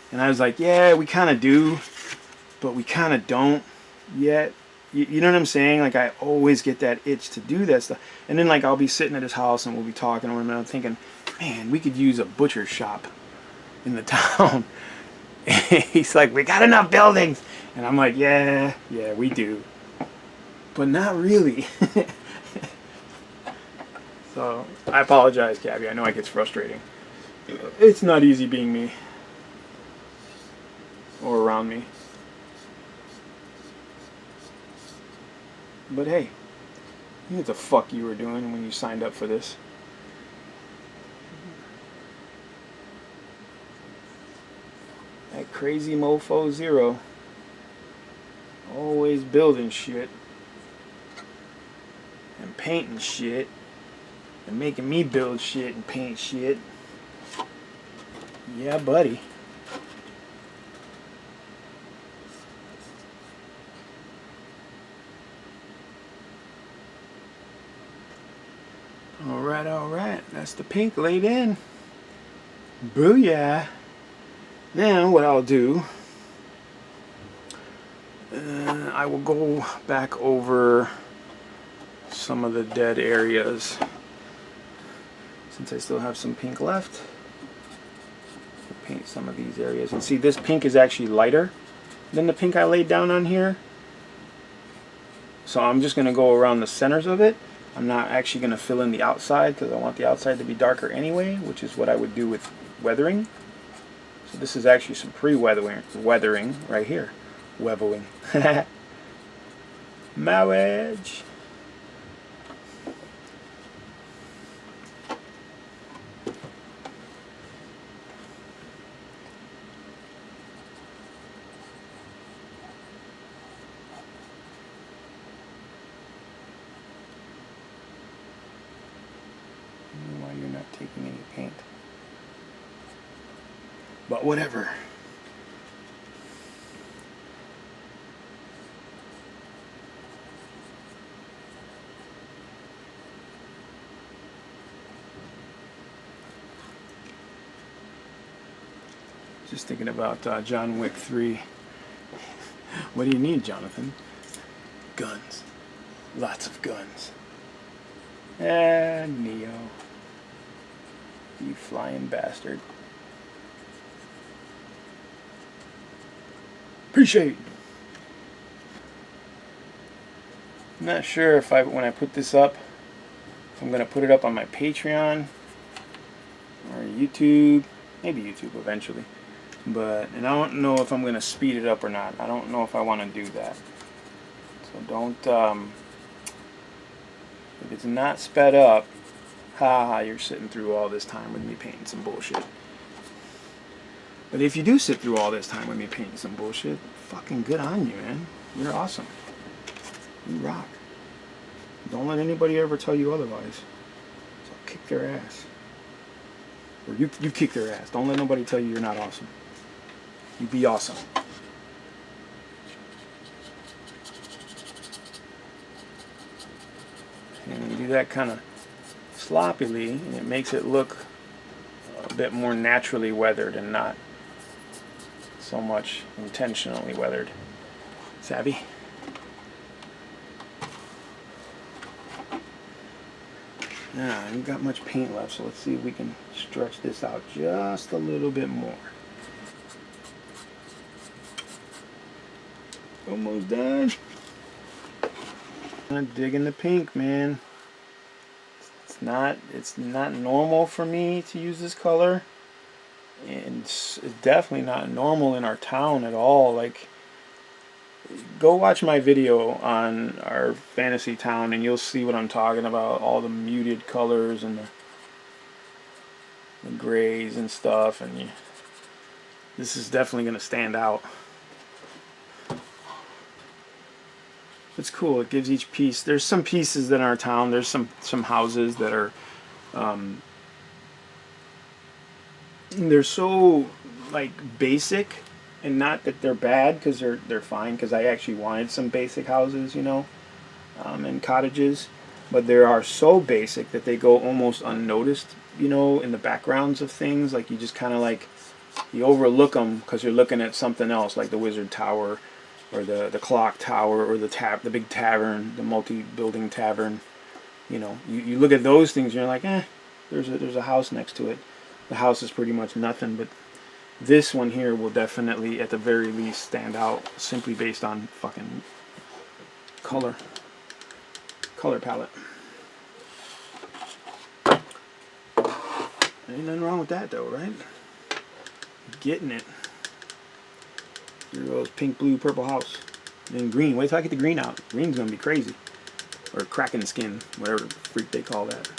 And I was like, yeah, we kind of do, but we kind of don't yet. You know what I'm saying? Like, I always get that itch to do that stuff. And then, like, I'll be sitting at his house and we'll be talking, and I'm thinking, man, we could use a butcher shop in the town. And he's like, we got enough buildings. And I'm like, yeah, we do. But not really. So, I apologize, Cabby. I know it gets frustrating. It's not easy being me. Or around me. But hey, you know what the fuck you were doing when you signed up for this. That crazy mofo Zero. Always building shit. And painting shit. And making me build shit and paint shit. Yeah, buddy. Alright. That's the pink laid in. Booyah. Now what I'll do, I will go back over some of the dead areas. Since I still have some pink left, I'll paint some of these areas. And see, this pink is actually lighter than the pink I laid down on here. So I'm just going to go around the centers of it. I'm not actually going to fill in the outside because I want the outside to be darker anyway, which is what I would do with weathering. So this is actually some pre-weathering right here. Weveling. Marriage. Why you're not taking any paint. But whatever. Just thinking about John Wick 3. What do you need, Jonathan? Guns. Lots of guns. Neo. You flying bastard. Appreciate. I'm not sure if when I put this up, if I'm going to put it up on my Patreon or YouTube. Maybe YouTube eventually. And I don't know if I'm going to speed it up or not. I don't know if I want to do that. So don't, if it's not sped up, you're sitting through all this time with me painting some bullshit. But if you do sit through all this time with me painting some bullshit, fucking good on you, man. You're awesome. You rock. Don't let anybody ever tell you otherwise. So kick their ass. Or you kick their ass. Don't let nobody tell you you're not awesome. You be awesome. And you do that kind of sloppily, and it makes it look a bit more naturally weathered and not so much intentionally weathered. Savvy? Now, I haven't got much paint left, so let's see if we can stretch this out just a little bit more. Almost done. I'm digging the pink, man. It's not normal for me to use this color, and it's definitely not normal in our town at all. Like, go watch my video on our fantasy town and you'll see what I'm talking about. All the muted colors and the grays and stuff, and This is definitely going to stand out. It's cool. It gives each piece. There's some pieces in our town. There's some houses that are, they're so like basic, and not that they're bad, because they're fine. Because I actually wanted some basic houses, you know, and cottages, but they are so basic that they go almost unnoticed, you know, in the backgrounds of things. Like you just kind of like you overlook them because you're looking at something else, like the Wizard Tower, or the clock tower, or the big tavern, the multi-building tavern. You know, you look at those things and you're like, there's a house next to it. The house is pretty much nothing, but this one here will definitely, at the very least, stand out simply based on fucking color palette. Ain't nothing wrong with that though, right? Getting it. Here goes pink, blue, purple house. And green. Wait till I get the green out. Green's gonna be crazy. Or kraken skin, whatever the freak they call that.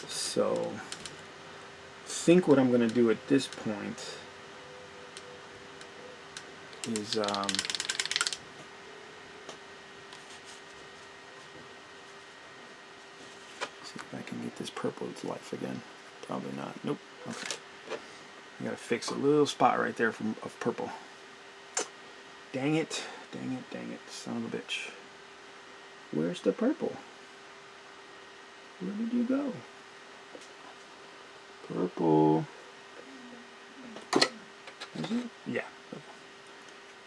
So, I think what I'm gonna do at this point is see if I can get this purple to life again. Probably not. Nope. Okay. I gotta fix a little spot right there of purple. Dang it, dang it, dang it, son of a bitch. Where's the purple? Where did you go? Purple. Is it? Yeah.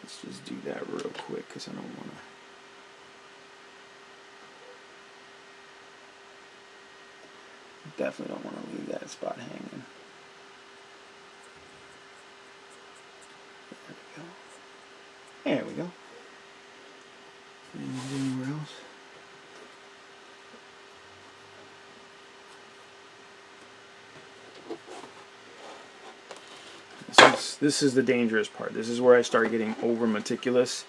Let's just do that real quick because I don't want to. Definitely don't want to leave that spot hanging. There we go. Anywhere else? This is the dangerous part. This is where I start getting over meticulous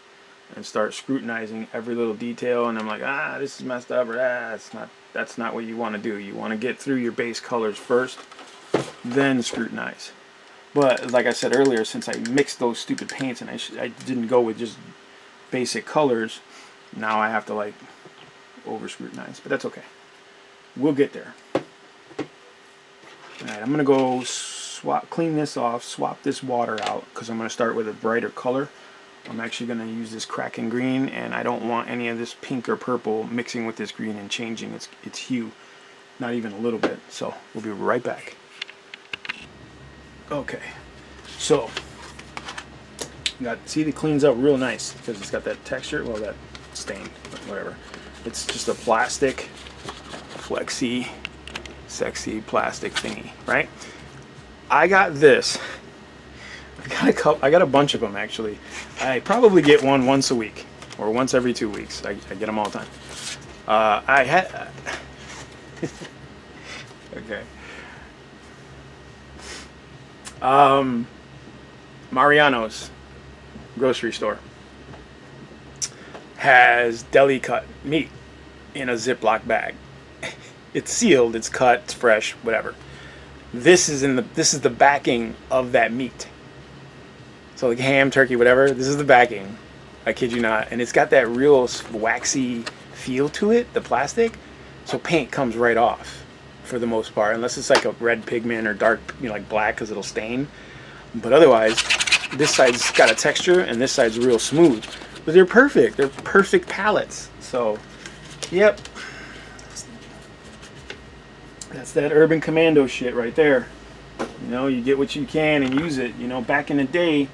and start scrutinizing every little detail, and I'm like, this is messed up, or that's not what you want to do. You want to get through your base colors first, then scrutinize. But like I said earlier, since I mixed those stupid paints and I didn't go with just basic colors, now I have to like over scrutinize. But that's okay. We'll get there. Alright, I'm going to go clean this off, swap this water out, because I'm going to start with a brighter color. I'm actually going to use this kraken green, and I don't want any of this pink or purple mixing with this green and changing its hue. Not even a little bit. So we'll be right back. Okay, so see, it cleans up real nice because it's got that texture. Well, that stain, but whatever. It's just a plastic, flexy, sexy plastic thingy, right? I got this. I got a bunch of them actually. I probably get one once a week or once every 2 weeks. I get them all the time. I had okay. Mariano's grocery store has deli cut meat in a Ziploc bag. It's sealed, it's cut, it's fresh, whatever. This is the backing of that meat. So like ham, turkey, whatever, this is the backing. I kid you not. And it's got that real waxy feel to it, the plastic. So paint comes right off for the most part, unless it's like a red pigment or dark, like black, because it'll stain. But otherwise, this side's got a texture and this side's real smooth. But they're perfect. They're perfect palettes. So, yep. That's that urban commando shit right there. You know, you get what you can and use it. You know, back in the day,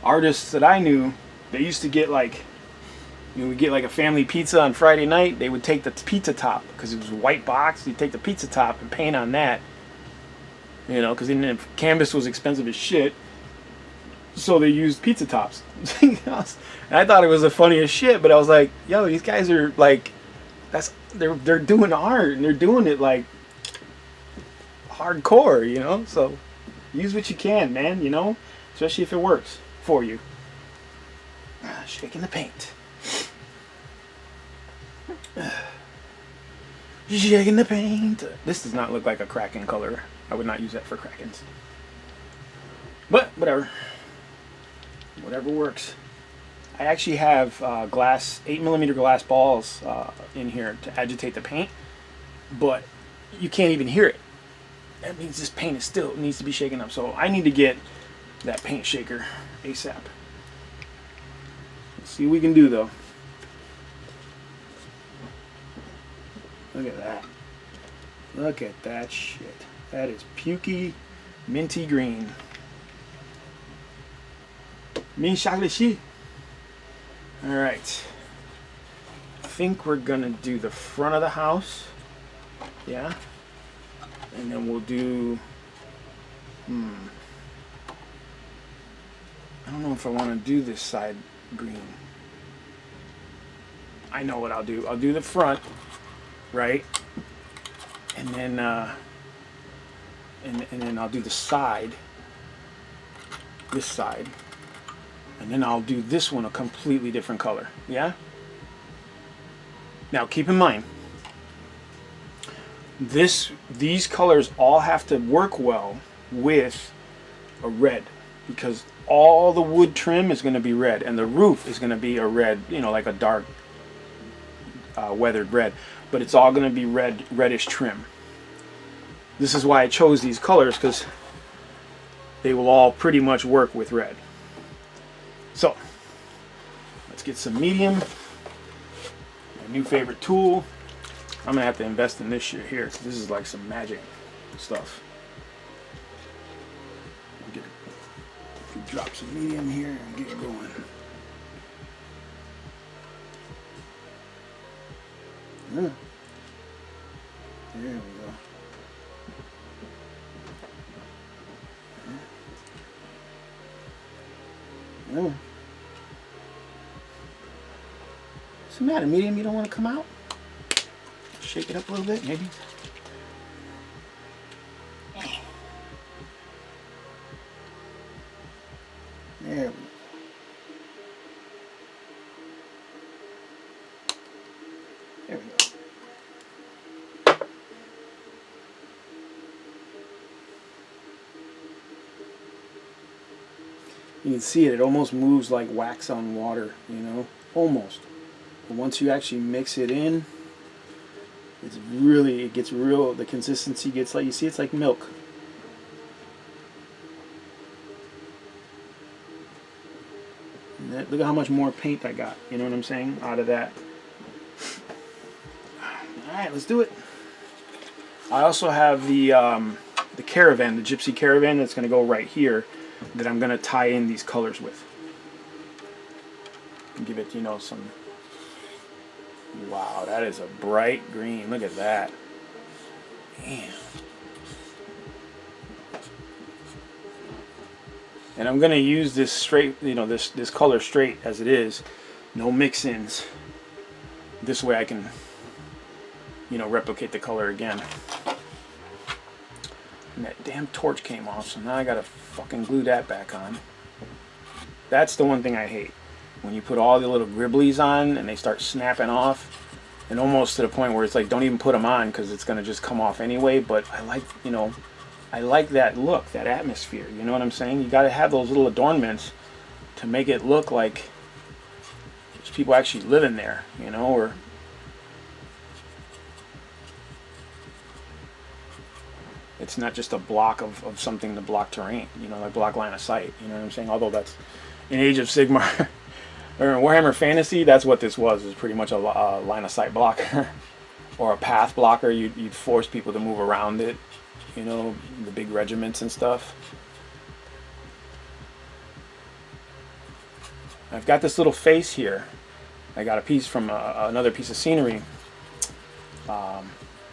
artists that I knew, they used to get like, we'd get like a family pizza on Friday night. They would take the pizza top, because it was a white box. You'd take the pizza top and paint on that. You know, because canvas was expensive as shit. So they used pizza tops. And I thought it was the funniest shit, but I was like, yo, these guys are like, they're doing art, and they're doing it like hardcore, you know? So use what you can, man, you know? Especially if it works for you. Shaking the paint. Shaking the paint. This does not look like a Kraken color. I would not use that for Krakens. But whatever. Whatever works. I actually have glass, 8mm glass balls in here to agitate the paint, but you can't even hear it. That means this paint is still needs to be shaken up. So I need to get that paint shaker ASAP. Let's see what we can do though. Look at that. Look at that shit. That is pukey, minty green. Mint chocolate chip. Alright. I think we're gonna do the front of the house. Yeah. And then we'll do I don't know if I want to do this side green. I know what I'll do. I'll do the front, right? And then and then I'll do the side, this side, and then I'll do this one a completely different color. Yeah. Now keep in mind, these colors all have to work well with a red, because all the wood trim is going to be red, and the roof is going to be a red, you know, like a dark weathered red, but it's all going to be reddish trim. This is why I chose these colors, because they will all pretty much work with red. So let's get some medium, my new favorite tool. I'm gonna have to invest in this shit here. This is like some magic stuff. Drop some medium here and get going. There we go. What's the matter, medium? You don't want to come out? Shake it up a little bit, maybe. There we go. There we go. You can see it, it almost moves like wax on water, you know, almost. But once you actually mix it in, it's really, it gets real, the consistency gets like, you see, it's like milk. Look at how much more paint I got, you know what I'm saying, out of that. Alright, let's do it. I also have the caravan, the gypsy caravan that's going to go right here, that I'm going to tie in these colors with. And give it, you know, some... Wow, that is a bright green. Look at that. Damn. And I'm going to use this straight, you know, this color straight as it is. No mix-ins. This way I can, you know, replicate the color again. And that damn torch came off, so now I got to fucking glue that back on. That's the one thing I hate. When you put all the little gribblies on and they start snapping off, and almost to the point where it's like, don't even put them on because it's going to just come off anyway. But I like, you know, I like that look, that atmosphere, you know what I'm saying? You got to have those little adornments to make it look like there's people actually living there, you know, or it's not just a block of something to block terrain, you know, like block line of sight, you know what I'm saying? Although that's in Age of Sigmar or in Warhammer Fantasy, that's what this was. It was pretty much a line of sight blocker or a path blocker. You'd force people to move around it, you know, the big regiments and stuff. I've got this little face here. I got a piece from another piece of scenery, a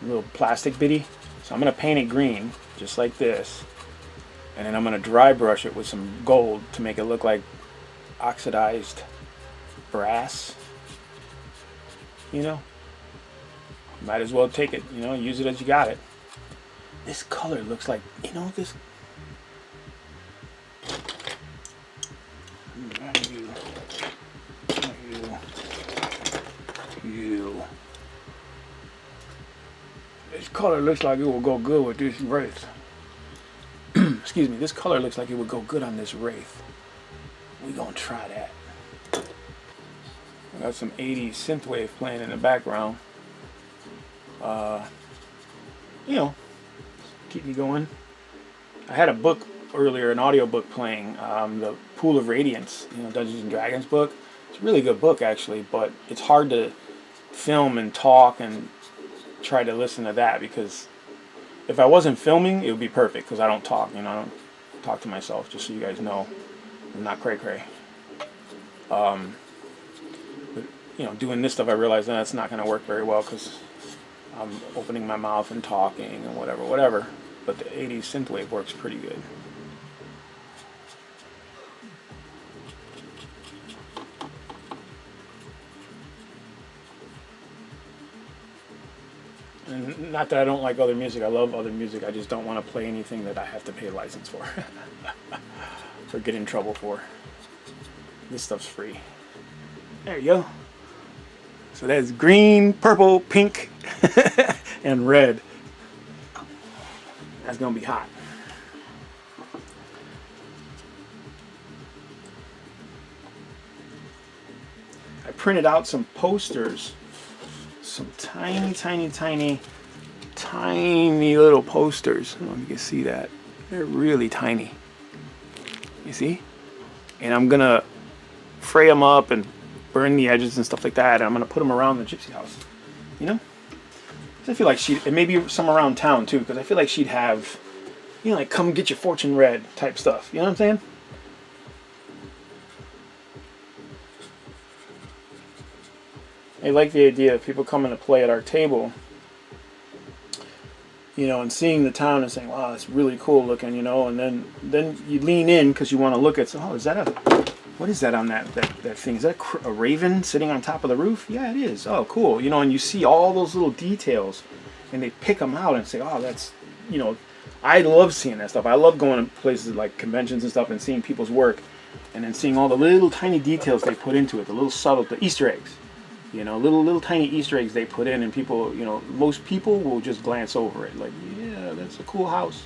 little plastic bitty. So I'm going to paint it green, just like this. And then I'm going to dry brush it with some gold to make it look like oxidized brass. You know? Might as well take it, you know, use it as you got it. This color looks like, you know, this... You. This color looks like it will go good with this wraith. excuse me, this color looks like it would go good on this wraith. We gonna try that. I got some 80s synthwave playing in the background. You know, keep me going. I had a book earlier, an audiobook playing, the Pool of Radiance, you know, Dungeons and Dragons book. It's a really good book actually, but it's hard to film and talk and try to listen to that, because if I wasn't filming, it would be perfect, because I don't talk, you know, I don't talk to myself, just so you guys know. I'm not cray-cray. But, you know, doing this stuff, I realize that's not going to work very well, because I'm opening my mouth and talking and whatever. But the 80s synthwave works pretty good. And not that I don't like other music, I love other music, I just don't want to play anything that I have to pay a license for. Or get in trouble for. This stuff's free. There you go. So that's green, purple, pink, and red. That's gonna be hot. I printed out some posters. Some tiny little posters. I don't know if you can see that. They're really tiny. You see? And I'm gonna fray them up and burn the edges and stuff like that. And I'm gonna put them around the gypsy house. You know? I feel like and maybe some around town too, because I feel like she'd have, you know, like come get your fortune read type stuff. You know what I'm saying? I like the idea of people coming to play at our table, you know, and seeing the town and saying, wow, that's really cool looking, you know, and then you lean in because you want to look at, oh, is that what is that on that thing? Is that a raven sitting on top of the roof? Yeah, it is. Oh, cool. You know, and you see all those little details and they pick them out and say, oh, that's, you know, I love seeing that stuff. I love going to places like conventions and stuff and seeing people's work and then seeing all the little tiny details they put into it, the little subtle, the Easter eggs. You know, little tiny Easter eggs they put in, and people, you know, most people will just glance over it. Like, yeah, that's a cool house.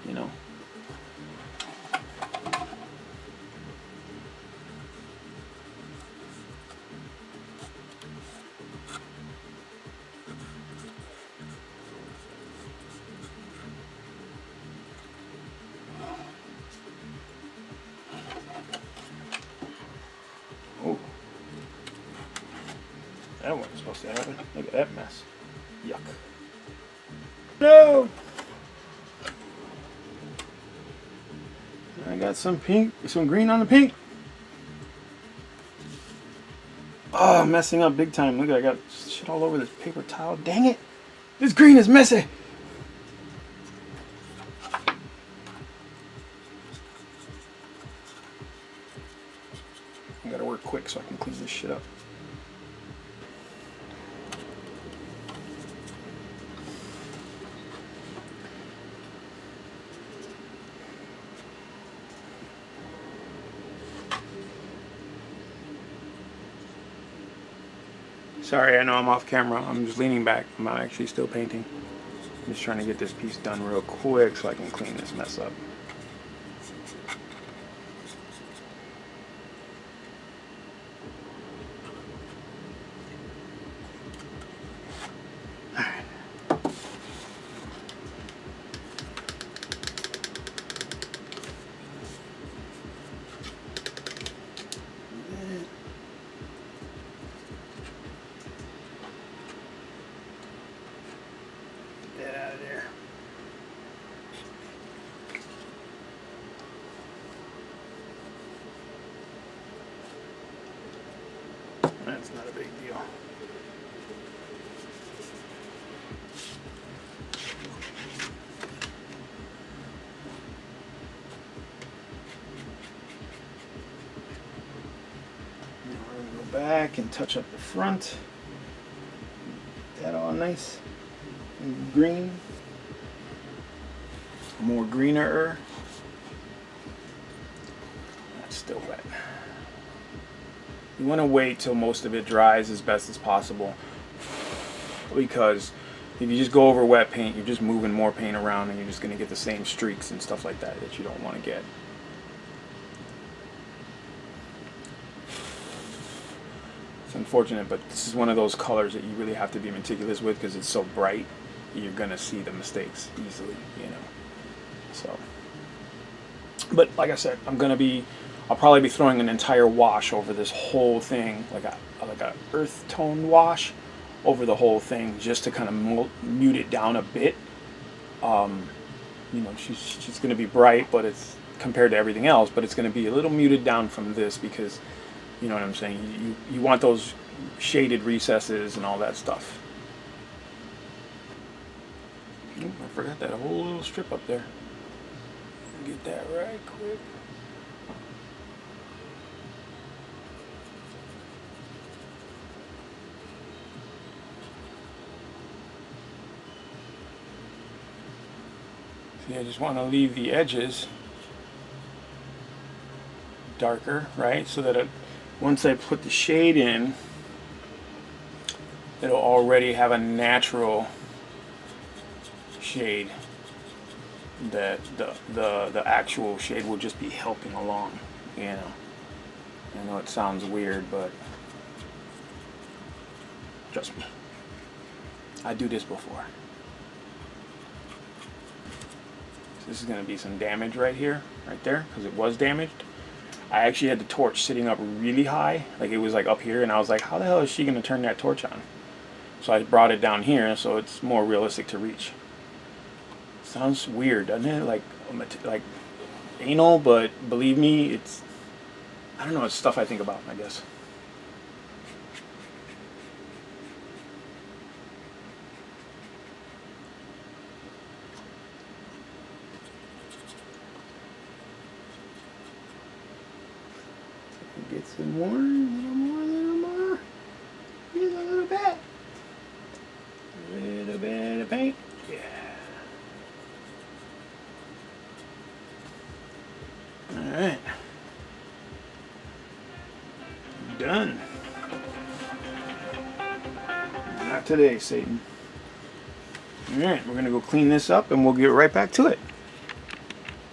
You know. Oh. That wasn't supposed to happen. Look at that mess. Yuck. No! I got some pink, some green on the pink. Oh, messing up big time. Look at I got shit all over this paper towel. Dang it! This green is messy! I gotta work quick so I can clean this shit up. Sorry, I know I'm off camera. I'm just leaning back. I'm not actually still painting. I'm just trying to get this piece done real quick so I can clean this mess up. That's not a big deal. Now we're going to go back and touch up the front. That all nice and green. More greener. That's still wet. You want to wait till most of it dries as best as possible, because If you just go over wet paint, you're just moving more paint around and you're just going to get the same streaks and stuff like that that you don't want to get. It's unfortunate, but this is one of those colors that you really have to be meticulous with because it's so bright. You're going to see the mistakes easily, you know. So, but like I said, I'll probably be throwing an entire wash over this whole thing, like a earth tone wash over the whole thing, just to kind of mute it down a bit. You know, she's going to be bright, but it's compared to everything else, but it's going to be a little muted down from this because, you know what I'm saying, you want those shaded recesses and all that stuff. Ooh, I forgot that whole little strip up there. Get that right quick. See, I just want to leave the edges darker, right? So that once I put the shade in, it'll already have a natural shade that the actual shade will just be helping along, you know. I know it sounds weird, but trust me, I do this before. So this is going to be some damage right here, right there, because it was damaged. I actually had the torch sitting up really high, like it was like up here, and I was like, how the hell is she going to turn that torch on? So I brought it down here so it's more realistic to reach. Sounds weird, doesn't it? Like anal, but believe me, it's, I don't know, it's stuff I think about, I guess. Get some more, a little more. Here's a little bit. A little bit of paint. Yeah. Alright. Done. Not today, Satan. Alright, we're going to go clean this up and we'll get right back to it.